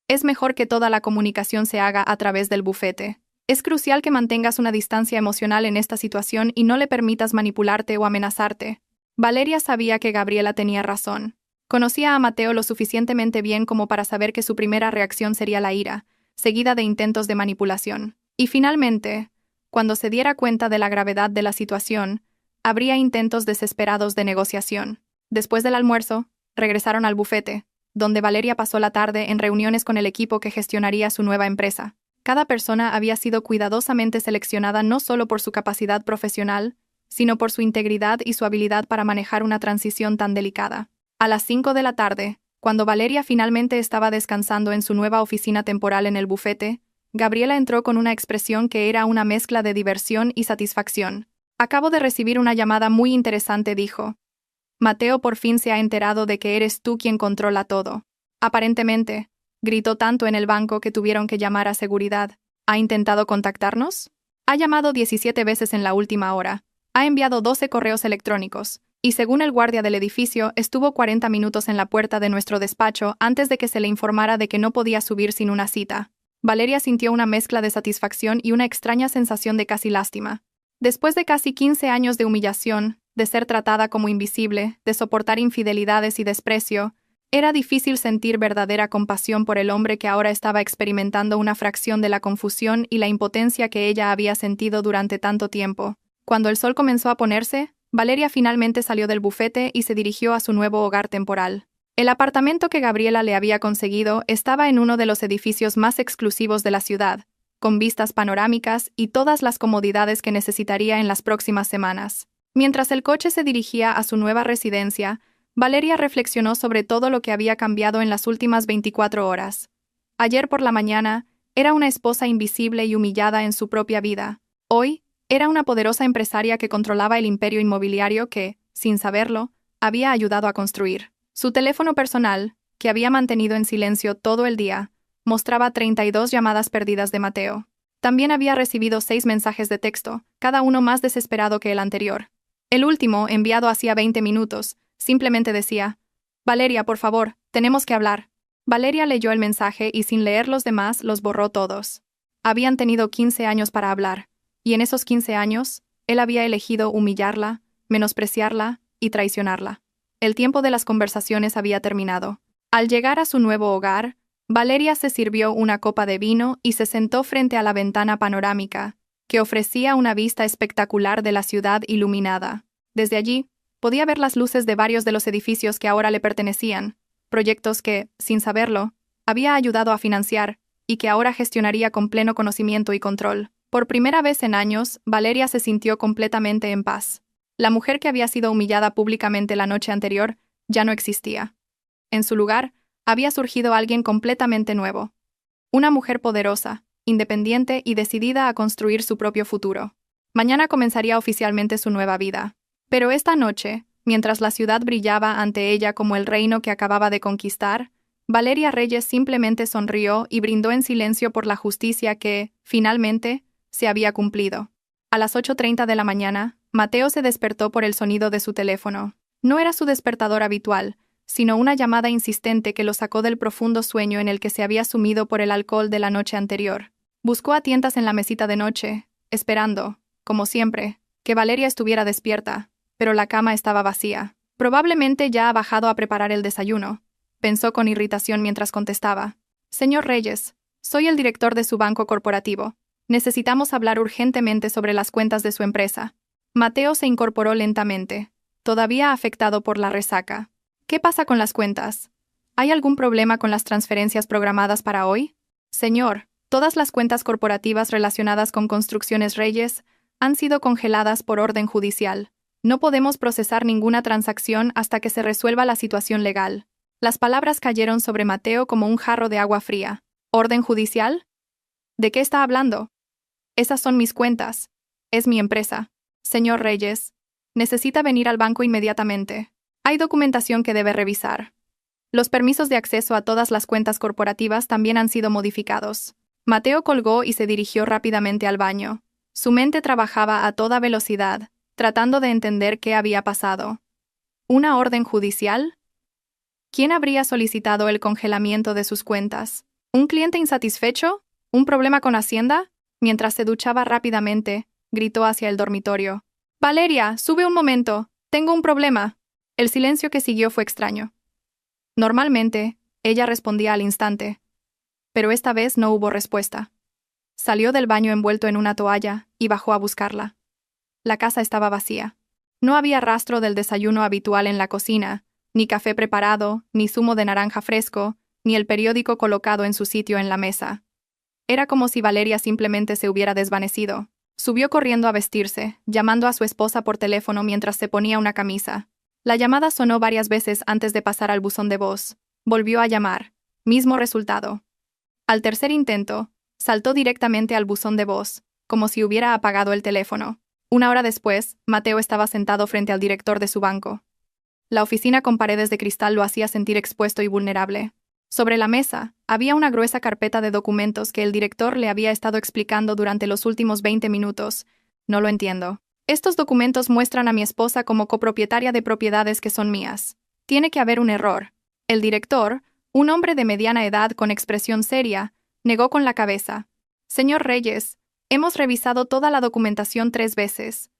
S1: Es mejor que toda la comunicación se haga a través del bufete. Es crucial que mantengas una distancia emocional en esta situación y no le permitas manipularte o amenazarte. Valeria sabía que Gabriela tenía razón. Conocía a Mateo lo suficientemente bien como para saber que su primera reacción sería la ira, seguida de intentos de manipulación. Y finalmente, cuando se diera cuenta de la gravedad de la situación, habría intentos desesperados de negociación. Después del almuerzo, regresaron al bufete, donde Valeria pasó la tarde en reuniones con el equipo que gestionaría su nueva empresa. Cada persona había sido cuidadosamente seleccionada no solo por su capacidad profesional, sino por su integridad y su habilidad para manejar una transición tan delicada. A las 5 de la tarde, cuando Valeria finalmente estaba descansando en su nueva oficina temporal en el bufete, Gabriela entró con una expresión que era una mezcla de diversión y satisfacción. Acabo de recibir una llamada muy interesante, dijo. Mateo por fin se ha enterado de que eres tú quien controla todo. Aparentemente, gritó tanto en el banco que tuvieron que llamar a seguridad. ¿Ha intentado contactarnos? Ha llamado 17 veces en la última hora. Ha enviado 12 correos electrónicos, Y según el guardia del edificio, estuvo 40 minutos en la puerta de nuestro despacho antes de que se le informara de que no podía subir sin una cita. Valeria sintió una mezcla de satisfacción y una extraña sensación de casi lástima. Después de casi 15 años de humillación, de ser tratada como invisible, de soportar infidelidades y desprecio, era difícil sentir verdadera compasión por el hombre que ahora estaba experimentando una fracción de la confusión y la impotencia que ella había sentido durante tanto tiempo. Cuando el sol comenzó a ponerse, Valeria finalmente salió del bufete y se dirigió a su nuevo hogar temporal. El apartamento que Gabriela le había conseguido estaba en uno de los edificios más exclusivos de la ciudad, con vistas panorámicas y todas las comodidades que necesitaría en las próximas semanas. Mientras el coche se dirigía a su nueva residencia, Valeria reflexionó sobre todo lo que había cambiado en las últimas 24 horas. Ayer por la mañana, era una esposa invisible y humillada en su propia vida. Hoy, era una poderosa empresaria que controlaba el imperio inmobiliario que, sin saberlo, había ayudado a construir. Su teléfono personal, que había mantenido en silencio todo el día, mostraba 32 llamadas perdidas de Mateo. También había recibido 6 mensajes de texto, cada uno más desesperado que el anterior. El último, enviado hacía 20 minutos, simplemente decía: «Valeria, por favor, tenemos que hablar». Valeria leyó el mensaje y sin leer los demás los borró todos. Habían tenido 15 años para hablar, y en esos 15 años, él había elegido humillarla, menospreciarla y traicionarla. El tiempo de las conversaciones había terminado. Al llegar a su nuevo hogar, Valeria se sirvió una copa de vino y se sentó frente a la ventana panorámica, que ofrecía una vista espectacular de la ciudad iluminada. Desde allí, podía ver las luces de varios de los edificios que ahora le pertenecían, proyectos que, sin saberlo, había ayudado a financiar y que ahora gestionaría con pleno conocimiento y control. Por primera vez en años, Valeria se sintió completamente en paz. La mujer que había sido humillada públicamente la noche anterior ya no existía. En su lugar, había surgido alguien completamente nuevo. Una mujer poderosa, independiente y decidida a construir su propio futuro. Mañana comenzaría oficialmente su nueva vida. Pero esta noche, mientras la ciudad brillaba ante ella como el reino que acababa de conquistar, Valeria Reyes simplemente sonrió y brindó en silencio por la justicia que, finalmente, se había cumplido. A las 8:30 de la mañana, Mateo se despertó por el sonido de su teléfono. No era su despertador habitual, sino una llamada insistente que lo sacó del profundo sueño en el que se había sumido por el alcohol de la noche anterior. Buscó a tientas en la mesita de noche, esperando, como siempre, que Valeria estuviera despierta, pero la cama estaba vacía. Probablemente ya ha bajado a preparar el desayuno, pensó con irritación mientras contestaba. «Señor Reyes, soy el director de su banco corporativo. Necesitamos hablar urgentemente sobre las cuentas de su empresa». Mateo se incorporó lentamente, todavía afectado por la resaca. «¿Qué pasa con las cuentas? ¿Hay algún problema con las transferencias programadas para hoy?» «Señor, todas las cuentas corporativas relacionadas con Construcciones Reyes han sido congeladas por orden judicial. No podemos procesar ninguna transacción hasta que se resuelva la situación legal». Las palabras cayeron sobre Mateo como un jarro de agua fría. ¿Orden judicial? ¿De qué está hablando? Esas son mis cuentas. Es mi empresa. Señor Reyes, necesita venir al banco inmediatamente. Hay documentación que debe revisar. Los permisos de acceso a todas las cuentas corporativas también han sido modificados. Mateo colgó y se dirigió rápidamente al baño. Su mente trabajaba a toda velocidad, tratando de entender qué había pasado. ¿Una orden judicial? ¿Quién habría solicitado el congelamiento de sus cuentas? ¿Un cliente insatisfecho? ¿Un problema con Hacienda? Mientras se duchaba rápidamente, gritó hacia el dormitorio. «Valeria, sube un momento. Tengo un problema». El silencio que siguió fue extraño. Normalmente, ella respondía al instante. Pero esta vez no hubo respuesta. Salió del baño envuelto en una toalla y bajó a buscarla. La casa estaba vacía. No había rastro del desayuno habitual en la cocina, ni café preparado, ni zumo de naranja fresco, ni el periódico colocado en su sitio en la mesa. Era como si Valeria simplemente se hubiera desvanecido. Subió corriendo a vestirse, llamando a su esposa por teléfono mientras se ponía una camisa. La llamada sonó varias veces antes de pasar al buzón de voz. Volvió a llamar. Mismo resultado. Al tercer intento, saltó directamente al buzón de voz, como si hubiera apagado el teléfono. Una hora después, Mateo estaba sentado frente al director de su banco. La oficina con paredes de cristal lo hacía sentir expuesto y vulnerable. Sobre la mesa, había una gruesa carpeta de documentos que el director le había estado explicando durante los últimos 20 minutos. «No lo entiendo». Estos documentos muestran a mi esposa como copropietaria de propiedades que son mías. Tiene que haber un error. El director, un hombre de mediana edad con expresión seria, negó con la cabeza. Señor Reyes, hemos revisado toda la documentación 3 veces.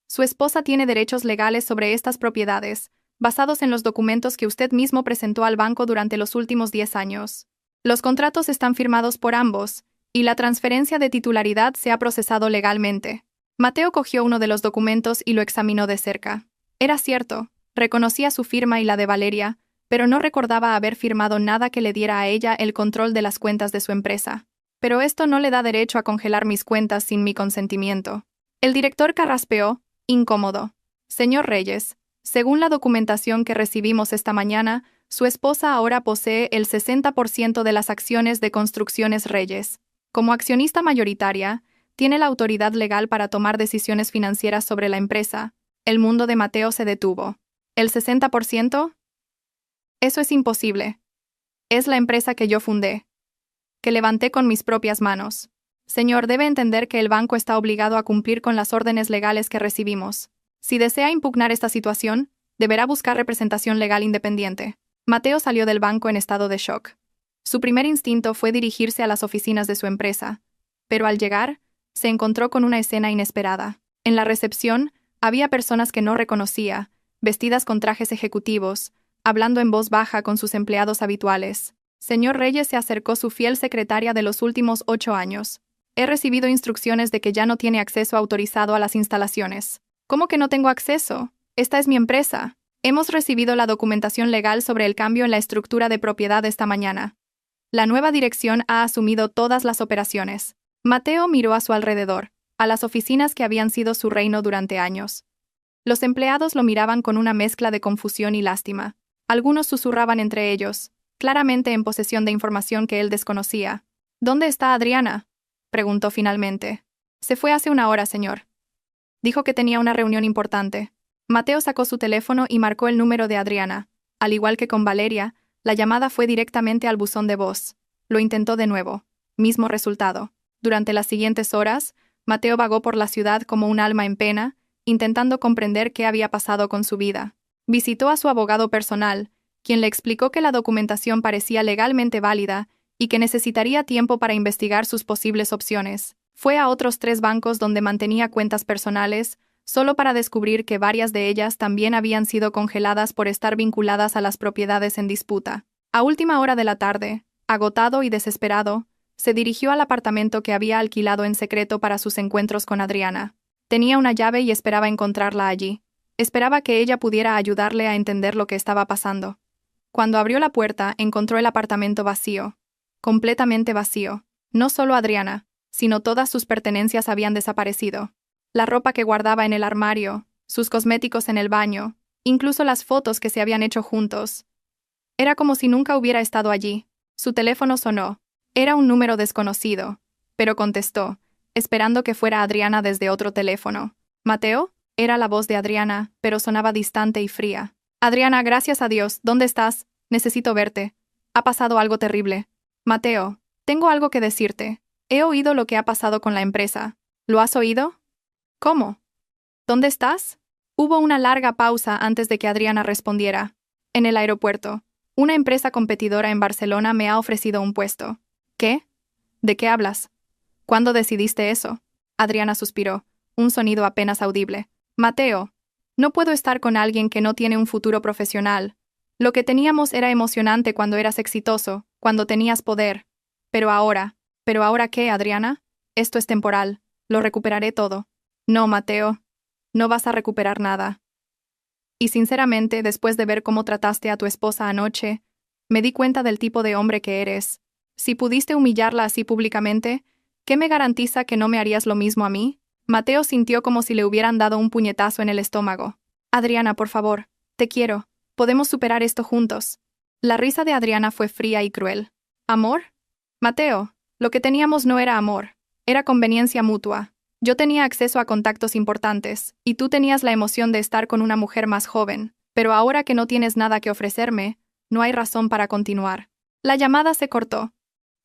S1: Su esposa tiene derechos legales sobre estas propiedades, basados en los documentos que usted mismo presentó al banco durante los últimos 10 años. Los contratos están firmados por ambos, y la transferencia de titularidad se ha procesado legalmente. Mateo cogió uno de los documentos y lo examinó de cerca. Era cierto, reconocía su firma y la de Valeria, pero no recordaba haber firmado nada que le diera a ella el control de las cuentas de su empresa. Pero esto no le da derecho a congelar mis cuentas sin mi consentimiento. El director carraspeó, incómodo. Señor Reyes, según la documentación que recibimos esta mañana, su esposa ahora posee el 60% de las acciones de Construcciones Reyes. Como accionista mayoritaria, tiene la autoridad legal para tomar decisiones financieras sobre la empresa. El mundo de Mateo se detuvo. ¿El 60%? Eso es imposible. Es la empresa que yo fundé, que levanté con mis propias manos. Señor, debe entender que el banco está obligado a cumplir con las órdenes legales que recibimos. Si desea impugnar esta situación, deberá buscar representación legal independiente. Mateo salió del banco en estado de shock. Su primer instinto fue dirigirse a las oficinas de su empresa, pero al llegar, se encontró con una escena inesperada. En la recepción, había personas que no reconocía, vestidas con trajes ejecutivos, hablando en voz baja con sus empleados habituales. Señor Reyes, se acercó su fiel secretaria de los últimos 8 años. He recibido instrucciones de que ya no tiene acceso autorizado a las instalaciones. ¿Cómo que no tengo acceso? Esta es mi empresa. Hemos recibido la documentación legal sobre el cambio en la estructura de propiedad esta mañana. La nueva dirección ha asumido todas las operaciones. Mateo miró a su alrededor, a las oficinas que habían sido su reino durante años. Los empleados lo miraban con una mezcla de confusión y lástima. Algunos susurraban entre ellos, claramente en posesión de información que él desconocía. ¿Dónde está Adriana?, preguntó finalmente. Se fue hace una hora, señor. Dijo que tenía una reunión importante. Mateo sacó su teléfono y marcó el número de Adriana. Al igual que con Valeria, la llamada fue directamente al buzón de voz. Lo intentó de nuevo. Mismo resultado. Durante las siguientes horas, Mateo vagó por la ciudad como un alma en pena, intentando comprender qué había pasado con su vida. Visitó a su abogado personal, quien le explicó que la documentación parecía legalmente válida y que necesitaría tiempo para investigar sus posibles opciones. Fue a otros 3 bancos donde mantenía cuentas personales, solo para descubrir que varias de ellas también habían sido congeladas por estar vinculadas a las propiedades en disputa. A última hora de la tarde, agotado y desesperado, se dirigió al apartamento que había alquilado en secreto para sus encuentros con Adriana. Tenía una llave y esperaba encontrarla allí. Esperaba que ella pudiera ayudarle a entender lo que estaba pasando. Cuando abrió la puerta, encontró el apartamento vacío. Completamente vacío. No solo Adriana, sino todas sus pertenencias habían desaparecido. La ropa que guardaba en el armario, sus cosméticos en el baño, incluso las fotos que se habían hecho juntos. Era como si nunca hubiera estado allí. Su teléfono sonó. Era un número desconocido, pero contestó, esperando que fuera Adriana desde otro teléfono. ¿Mateo? Era la voz de Adriana, pero sonaba distante y fría. Adriana, gracias a Dios, ¿dónde estás? Necesito verte. Ha pasado algo terrible. Mateo, tengo algo que decirte. He oído lo que ha pasado con la empresa. ¿Lo has oído? ¿Cómo? ¿Dónde estás? Hubo una larga pausa antes de que Adriana respondiera. En el aeropuerto. Una empresa competidora en Barcelona me ha ofrecido un puesto. ¿Qué? ¿De qué hablas? ¿Cuándo decidiste eso? Adriana suspiró, un sonido apenas audible. Mateo, no puedo estar con alguien que no tiene un futuro profesional. Lo que teníamos era emocionante cuando eras exitoso, cuando tenías poder. ¿Pero ahora qué, Adriana? Esto es temporal. Lo recuperaré todo. No, Mateo. No vas a recuperar nada. Y sinceramente, después de ver cómo trataste a tu esposa anoche, me di cuenta del tipo de hombre que eres. Si pudiste humillarla así públicamente, ¿qué me garantiza que no me harías lo mismo a mí? Mateo sintió como si le hubieran dado un puñetazo en el estómago. Adriana, por favor, te quiero. Podemos superar esto juntos. La risa de Adriana fue fría y cruel. ¿Amor? Mateo, lo que teníamos no era amor. Era conveniencia mutua. Yo tenía acceso a contactos importantes, y tú tenías la emoción de estar con una mujer más joven. Pero ahora que no tienes nada que ofrecerme, no hay razón para continuar. La llamada se cortó.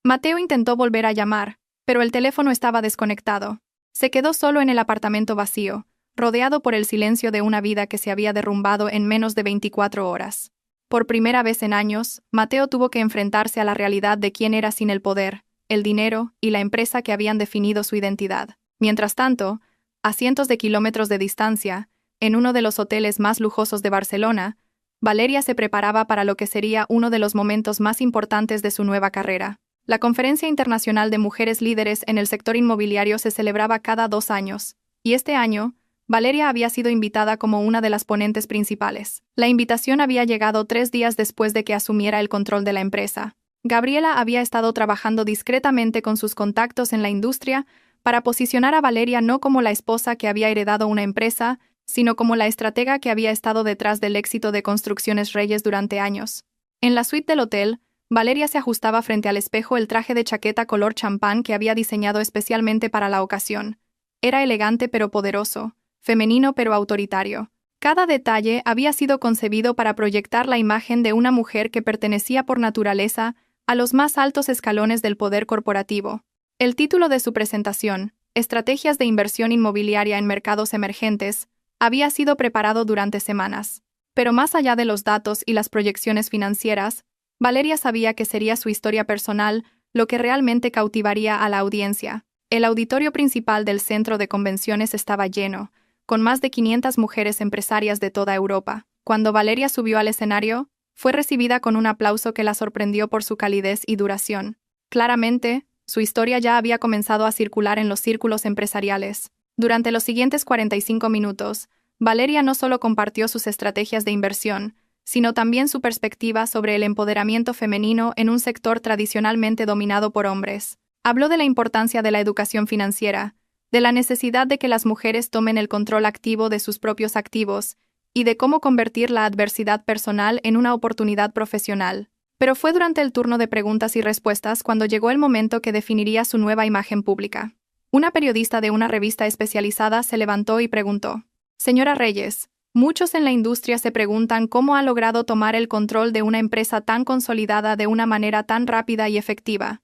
S1: Mateo intentó volver a llamar, pero el teléfono estaba desconectado. Se quedó solo en el apartamento vacío, rodeado por el silencio de una vida que se había derrumbado en menos de 24 horas. Por primera vez en años, Mateo tuvo que enfrentarse a la realidad de quién era sin el poder, el dinero y la empresa que habían definido su identidad. Mientras tanto, a cientos de kilómetros de distancia, en uno de los hoteles más lujosos de Barcelona, Valeria se preparaba para lo que sería uno de los momentos más importantes de su nueva carrera. La Conferencia Internacional de Mujeres Líderes en el sector inmobiliario se celebraba cada 2 años, y este año, Valeria había sido invitada como una de las ponentes principales. La invitación había llegado 3 días después de que asumiera el control de la empresa. Gabriela había estado trabajando discretamente con sus contactos en la industria para posicionar a Valeria no como la esposa que había heredado una empresa, sino como la estratega que había estado detrás del éxito de Construcciones Reyes durante años. En la suite del hotel, Valeria se ajustaba frente al espejo el traje de chaqueta color champán que había diseñado especialmente para la ocasión. Era elegante pero poderoso, femenino pero autoritario. Cada detalle había sido concebido para proyectar la imagen de una mujer que pertenecía por naturaleza a los más altos escalones del poder corporativo. El título de su presentación, Estrategias de inversión inmobiliaria en mercados emergentes, había sido preparado durante semanas. Pero más allá de los datos y las proyecciones financieras, Valeria sabía que sería su historia personal lo que realmente cautivaría a la audiencia. El auditorio principal del centro de convenciones estaba lleno, con más de 500 mujeres empresarias de toda Europa. Cuando Valeria subió al escenario, fue recibida con un aplauso que la sorprendió por su calidez y duración. Claramente, su historia ya había comenzado a circular en los círculos empresariales. Durante los siguientes 45 minutos, Valeria no solo compartió sus estrategias de inversión, sino también su perspectiva sobre el empoderamiento femenino en un sector tradicionalmente dominado por hombres. Habló de la importancia de la educación financiera, de la necesidad de que las mujeres tomen el control activo de sus propios activos y de cómo convertir la adversidad personal en una oportunidad profesional. Pero fue durante el turno de preguntas y respuestas cuando llegó el momento que definiría su nueva imagen pública. Una periodista de una revista especializada se levantó y preguntó: «Señora Reyes, muchos en la industria se preguntan cómo ha logrado tomar el control de una empresa tan consolidada de una manera tan rápida y efectiva.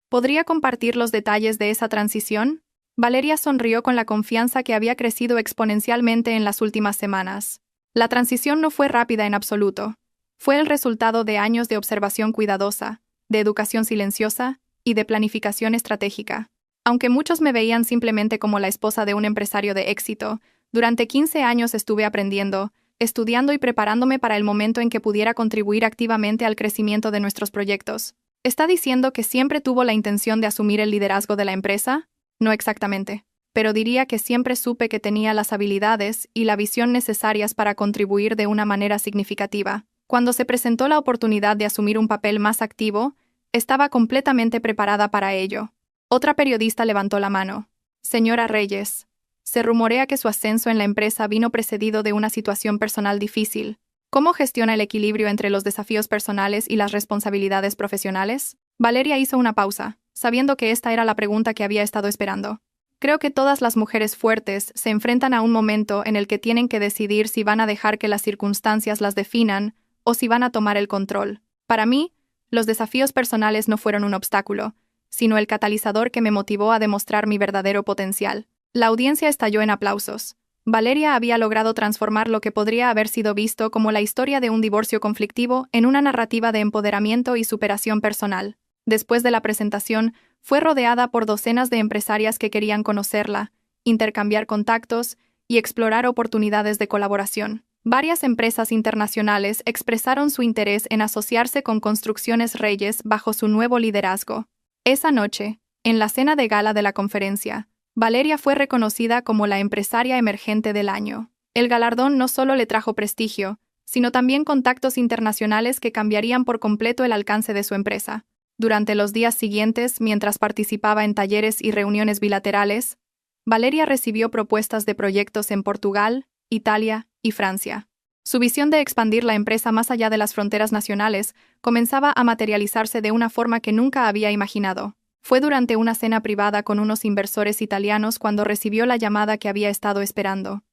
S1: ¿Podría compartir los detalles de esa transición?». Valeria sonrió con la confianza que había crecido exponencialmente en las últimas semanas. La transición no fue rápida en absoluto. Fue el resultado de años de observación cuidadosa, de educación silenciosa y de planificación estratégica. Aunque muchos me veían simplemente como la esposa de un empresario de éxito, durante 15 años estuve aprendiendo, estudiando y preparándome para el momento en que pudiera contribuir activamente al crecimiento de nuestros proyectos. ¿Está diciendo que siempre tuvo la intención de asumir el liderazgo de la empresa? No exactamente, pero diría que siempre supe que tenía las habilidades y la visión necesarias para contribuir de una manera significativa. Cuando se presentó la oportunidad de asumir un papel más activo, estaba completamente preparada para ello. Otra periodista levantó la mano. «Señora Reyes, se rumorea que su ascenso en la empresa vino precedido de una situación personal difícil. ¿Cómo gestiona el equilibrio entre los desafíos personales y las responsabilidades profesionales?». Valeria hizo una pausa, sabiendo que esta era la pregunta que había estado esperando. «Creo que todas las mujeres fuertes se enfrentan a un momento en el que tienen que decidir si van a dejar que las circunstancias las definan o si van a tomar el control. Para mí, los desafíos personales no fueron un obstáculo, sino el catalizador que me motivó a demostrar mi verdadero potencial». La audiencia estalló en aplausos. Valeria había logrado transformar lo que podría haber sido visto como la historia de un divorcio conflictivo en una narrativa de empoderamiento y superación personal. Después de la presentación, fue rodeada por docenas de empresarias que querían conocerla, intercambiar contactos y explorar oportunidades de colaboración. Varias empresas internacionales expresaron su interés en asociarse con Construcciones Reyes bajo su nuevo liderazgo. Esa noche, en la cena de gala de la conferencia, Valeria fue reconocida como la empresaria emergente del año. El galardón no solo le trajo prestigio, sino también contactos internacionales que cambiarían por completo el alcance de su empresa. Durante los días siguientes, mientras participaba en talleres y reuniones bilaterales, Valeria recibió propuestas de proyectos en Portugal, Italia y Francia. Su visión de expandir la empresa más allá de las fronteras nacionales comenzaba a materializarse de una forma que nunca había imaginado. Fue durante una cena privada con unos inversores italianos cuando recibió la llamada que había estado esperando.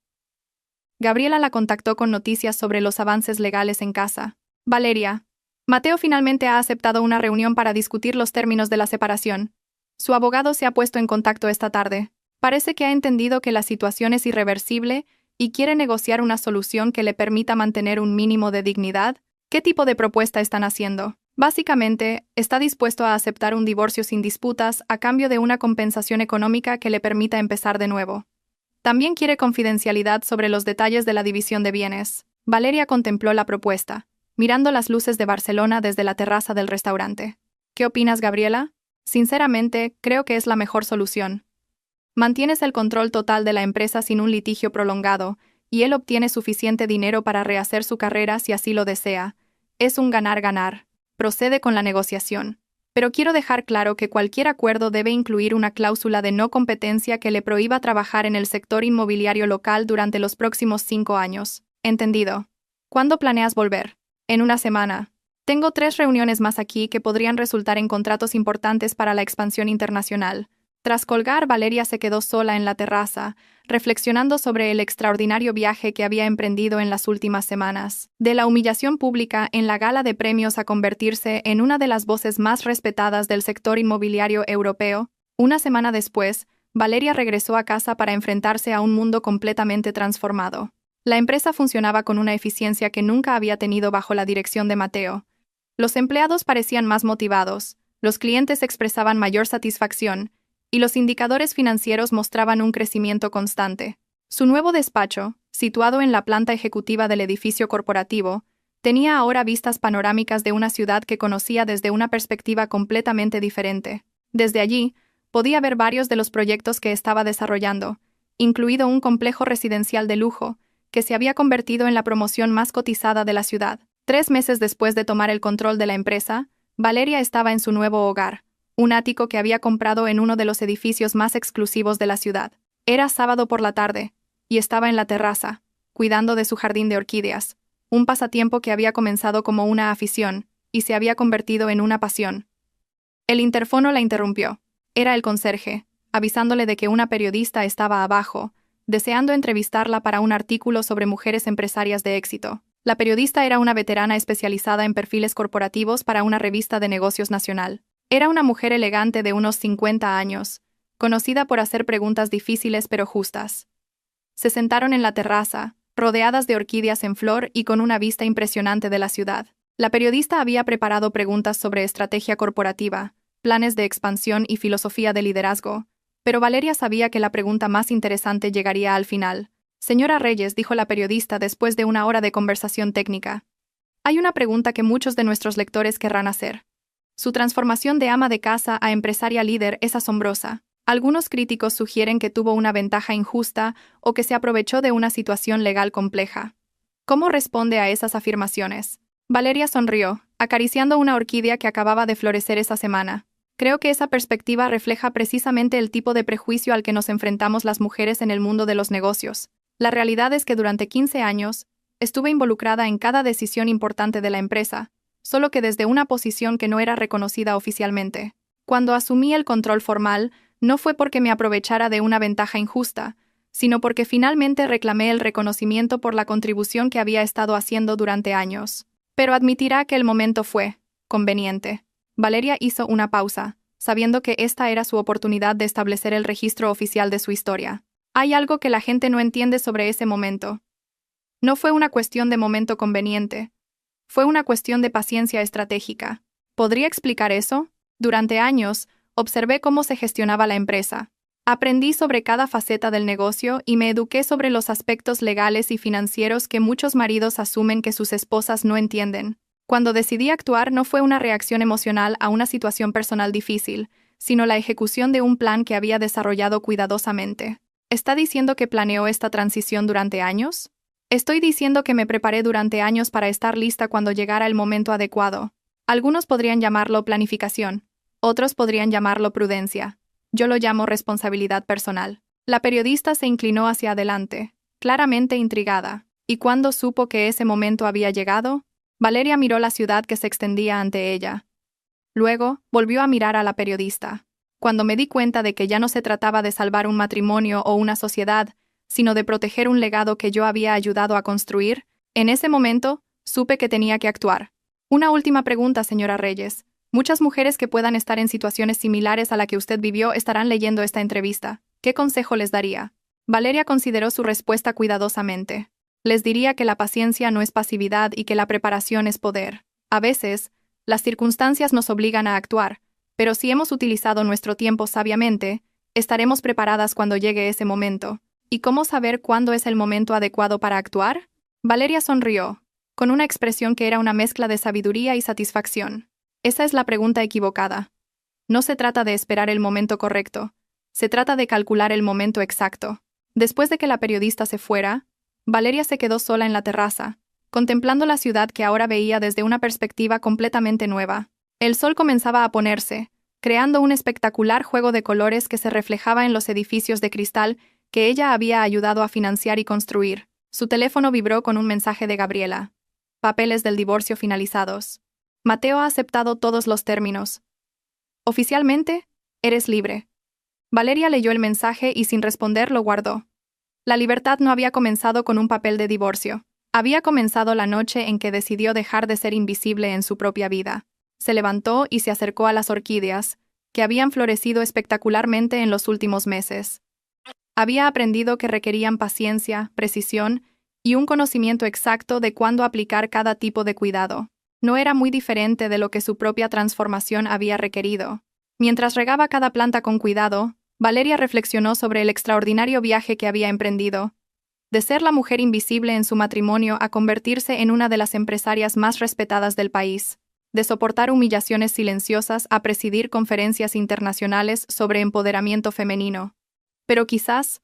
S1: Gabriela la contactó con noticias sobre los avances legales en casa. «Valeria, Mateo finalmente ha aceptado una reunión para discutir los términos de la separación. Su abogado se ha puesto en contacto esta tarde». Parece que ha entendido que la situación es irreversible y quiere negociar una solución que le permita mantener un mínimo de dignidad. ¿Qué tipo de propuesta están haciendo? Básicamente, está dispuesto a aceptar un divorcio sin disputas a cambio de una compensación económica que le permita empezar de nuevo. También quiere confidencialidad sobre los detalles de la división de bienes. Valeria contempló la propuesta, mirando las luces de Barcelona desde la terraza del restaurante. ¿Qué opinas, Gabriela? Sinceramente, creo que es la mejor solución. Mantienes el control total de la empresa sin un litigio prolongado, y él obtiene suficiente dinero para rehacer su carrera si así lo desea. Es un ganar-ganar. Procede con la negociación. Pero quiero dejar claro que cualquier acuerdo debe incluir una cláusula de no competencia que le prohíba trabajar en el sector inmobiliario local durante los próximos 5 años. ¿Entendido? ¿Cuándo planeas volver? En una semana. Tengo 3 reuniones más aquí que podrían resultar en contratos importantes para la expansión internacional. Tras colgar, Valeria se quedó sola en la terraza, reflexionando sobre el extraordinario viaje que había emprendido en las últimas semanas. De la humillación pública en la gala de premios a convertirse en una de las voces más respetadas del sector inmobiliario europeo, una semana después, Valeria regresó a casa para enfrentarse a un mundo completamente transformado. La empresa funcionaba con una eficiencia que nunca había tenido bajo la dirección de Mateo. Los empleados parecían más motivados, los clientes expresaban mayor satisfacción, y los indicadores financieros mostraban un crecimiento constante. Su nuevo despacho, situado en la planta ejecutiva del edificio corporativo, tenía ahora vistas panorámicas de una ciudad que conocía desde una perspectiva completamente diferente. Desde allí, podía ver varios de los proyectos que estaba desarrollando, incluido un complejo residencial de lujo, que se había convertido en la promoción más cotizada de la ciudad. 3 meses después de tomar el control de la empresa, Valeria estaba en su nuevo hogar, un ático que había comprado en uno de los edificios más exclusivos de la ciudad. Era sábado por la tarde, y estaba en la terraza, cuidando de su jardín de orquídeas, un pasatiempo que había comenzado como una afición, y se había convertido en una pasión. El interfono la interrumpió. Era el conserje, avisándole de que una periodista estaba abajo, deseando entrevistarla para un artículo sobre mujeres empresarias de éxito. La periodista era una veterana especializada en perfiles corporativos para una revista de negocios nacional. Era una mujer elegante de unos 50 años, conocida por hacer preguntas difíciles pero justas. Se sentaron en la terraza, rodeadas de orquídeas en flor y con una vista impresionante de la ciudad. La periodista había preparado preguntas sobre estrategia corporativa, planes de expansión y filosofía de liderazgo, pero Valeria sabía que la pregunta más interesante llegaría al final. Señora Reyes, dijo la periodista después de una hora de conversación técnica. Hay una pregunta que muchos de nuestros lectores querrán hacer. Su transformación de ama de casa a empresaria líder es asombrosa. Algunos críticos sugieren que tuvo una ventaja injusta o que se aprovechó de una situación legal compleja. ¿Cómo responde a esas afirmaciones? Valeria sonrió, acariciando una orquídea que acababa de florecer esa semana. Creo que esa perspectiva refleja precisamente el tipo de prejuicio al que nos enfrentamos las mujeres en el mundo de los negocios. La realidad es que durante 15 años, estuve involucrada en cada decisión importante de la empresa, solo que desde una posición que no era reconocida oficialmente. Cuando asumí el control formal, no fue porque me aprovechara de una ventaja injusta, sino porque finalmente reclamé el reconocimiento por la contribución que había estado haciendo durante años. Pero admitirá que el momento fue conveniente. Valeria hizo una pausa, sabiendo que esta era su oportunidad de establecer el registro oficial de su historia. Hay algo que la gente no entiende sobre ese momento. No fue una cuestión de momento conveniente. Fue una cuestión de paciencia estratégica. ¿Podría explicar eso? Durante años, observé cómo se gestionaba la empresa. Aprendí sobre cada faceta del negocio y me eduqué sobre los aspectos legales y financieros que muchos maridos asumen que sus esposas no entienden. Cuando decidí actuar no fue una reacción emocional a una situación personal difícil, sino la ejecución de un plan que había desarrollado cuidadosamente. ¿Está diciendo que planeó esta transición durante años? Estoy diciendo que me preparé durante años para estar lista cuando llegara el momento adecuado. Algunos podrían llamarlo planificación, otros podrían llamarlo prudencia. Yo lo llamo responsabilidad personal. La periodista se inclinó hacia adelante, claramente intrigada. ¿Y cuándo supo que ese momento había llegado? Valeria miró la ciudad que se extendía ante ella. Luego, volvió a mirar a la periodista. Cuando me di cuenta de que ya no se trataba de salvar un matrimonio o una sociedad, sino de proteger un legado que yo había ayudado a construir, en ese momento, supe que tenía que actuar. Una última pregunta, señora Reyes. Muchas mujeres que puedan estar en situaciones similares a la que usted vivió estarán leyendo esta entrevista. ¿Qué consejo les daría? Valeria consideró su respuesta cuidadosamente. Les diría que la paciencia no es pasividad y que la preparación es poder. A veces, las circunstancias nos obligan a actuar, pero si hemos utilizado nuestro tiempo sabiamente, estaremos preparadas cuando llegue ese momento. ¿Y cómo saber cuándo es el momento adecuado para actuar? Valeria sonrió, con una expresión que era una mezcla de sabiduría y satisfacción. Esa es la pregunta equivocada. No se trata de esperar el momento correcto, se trata de calcular el momento exacto. Después de que la periodista se fuera, Valeria se quedó sola en la terraza, contemplando la ciudad que ahora veía desde una perspectiva completamente nueva. El sol comenzaba a ponerse, creando un espectacular juego de colores que se reflejaba en los edificios de cristal que ella había ayudado a financiar y construir. Su teléfono vibró con un mensaje de Gabriela. Papeles del divorcio finalizados. Mateo ha aceptado todos los términos. Oficialmente, eres libre. Valeria leyó el mensaje y sin responder lo guardó. La libertad no había comenzado con un papel de divorcio. Había comenzado la noche en que decidió dejar de ser invisible en su propia vida. Se levantó y se acercó a las orquídeas, que habían florecido espectacularmente en los últimos meses. Había aprendido que requerían paciencia, precisión y un conocimiento exacto de cuándo aplicar cada tipo de cuidado. No era muy diferente de lo que su propia transformación había requerido. Mientras regaba cada planta con cuidado, Valeria reflexionó sobre el extraordinario viaje que había emprendido. De ser la mujer invisible en su matrimonio a convertirse en una de las empresarias más respetadas del país. De soportar humillaciones silenciosas a presidir conferencias internacionales sobre empoderamiento femenino. Pero quizás,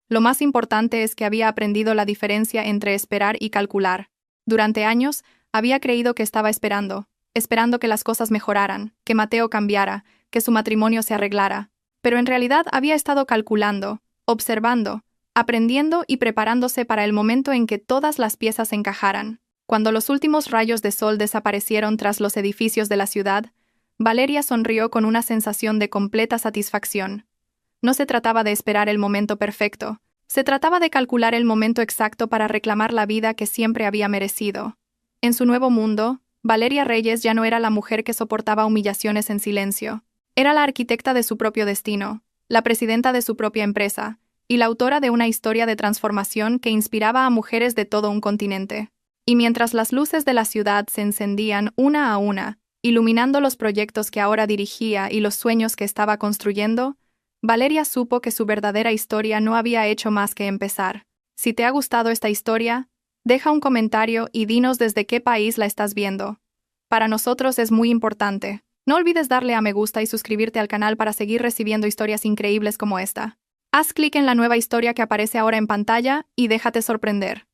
S1: lo más importante es que había aprendido la diferencia entre esperar y calcular. Durante años, había creído que estaba esperando que las cosas mejoraran, que Mateo cambiara, que su matrimonio se arreglara. Pero en realidad había estado calculando, observando, aprendiendo y preparándose para el momento en que todas las piezas encajaran. Cuando los últimos rayos de sol desaparecieron tras los edificios de la ciudad, Valeria sonrió con una sensación de completa satisfacción. No se trataba de esperar el momento perfecto, se trataba de calcular el momento exacto para reclamar la vida que siempre había merecido. En su nuevo mundo, Valeria Reyes ya no era la mujer que soportaba humillaciones en silencio. Era la arquitecta de su propio destino, la presidenta de su propia empresa, y la autora de una historia de transformación que inspiraba a mujeres de todo un continente. Y mientras las luces de la ciudad se encendían una a una, iluminando los proyectos que ahora dirigía y los sueños que estaba construyendo, Valeria supo que su verdadera historia no había hecho más que empezar. Si te ha gustado esta historia, deja un comentario y dinos desde qué país la estás viendo. Para nosotros es muy importante. No olvides darle a me gusta y suscribirte al canal para seguir recibiendo historias increíbles como esta. Haz clic en la nueva historia que aparece ahora en pantalla y déjate sorprender.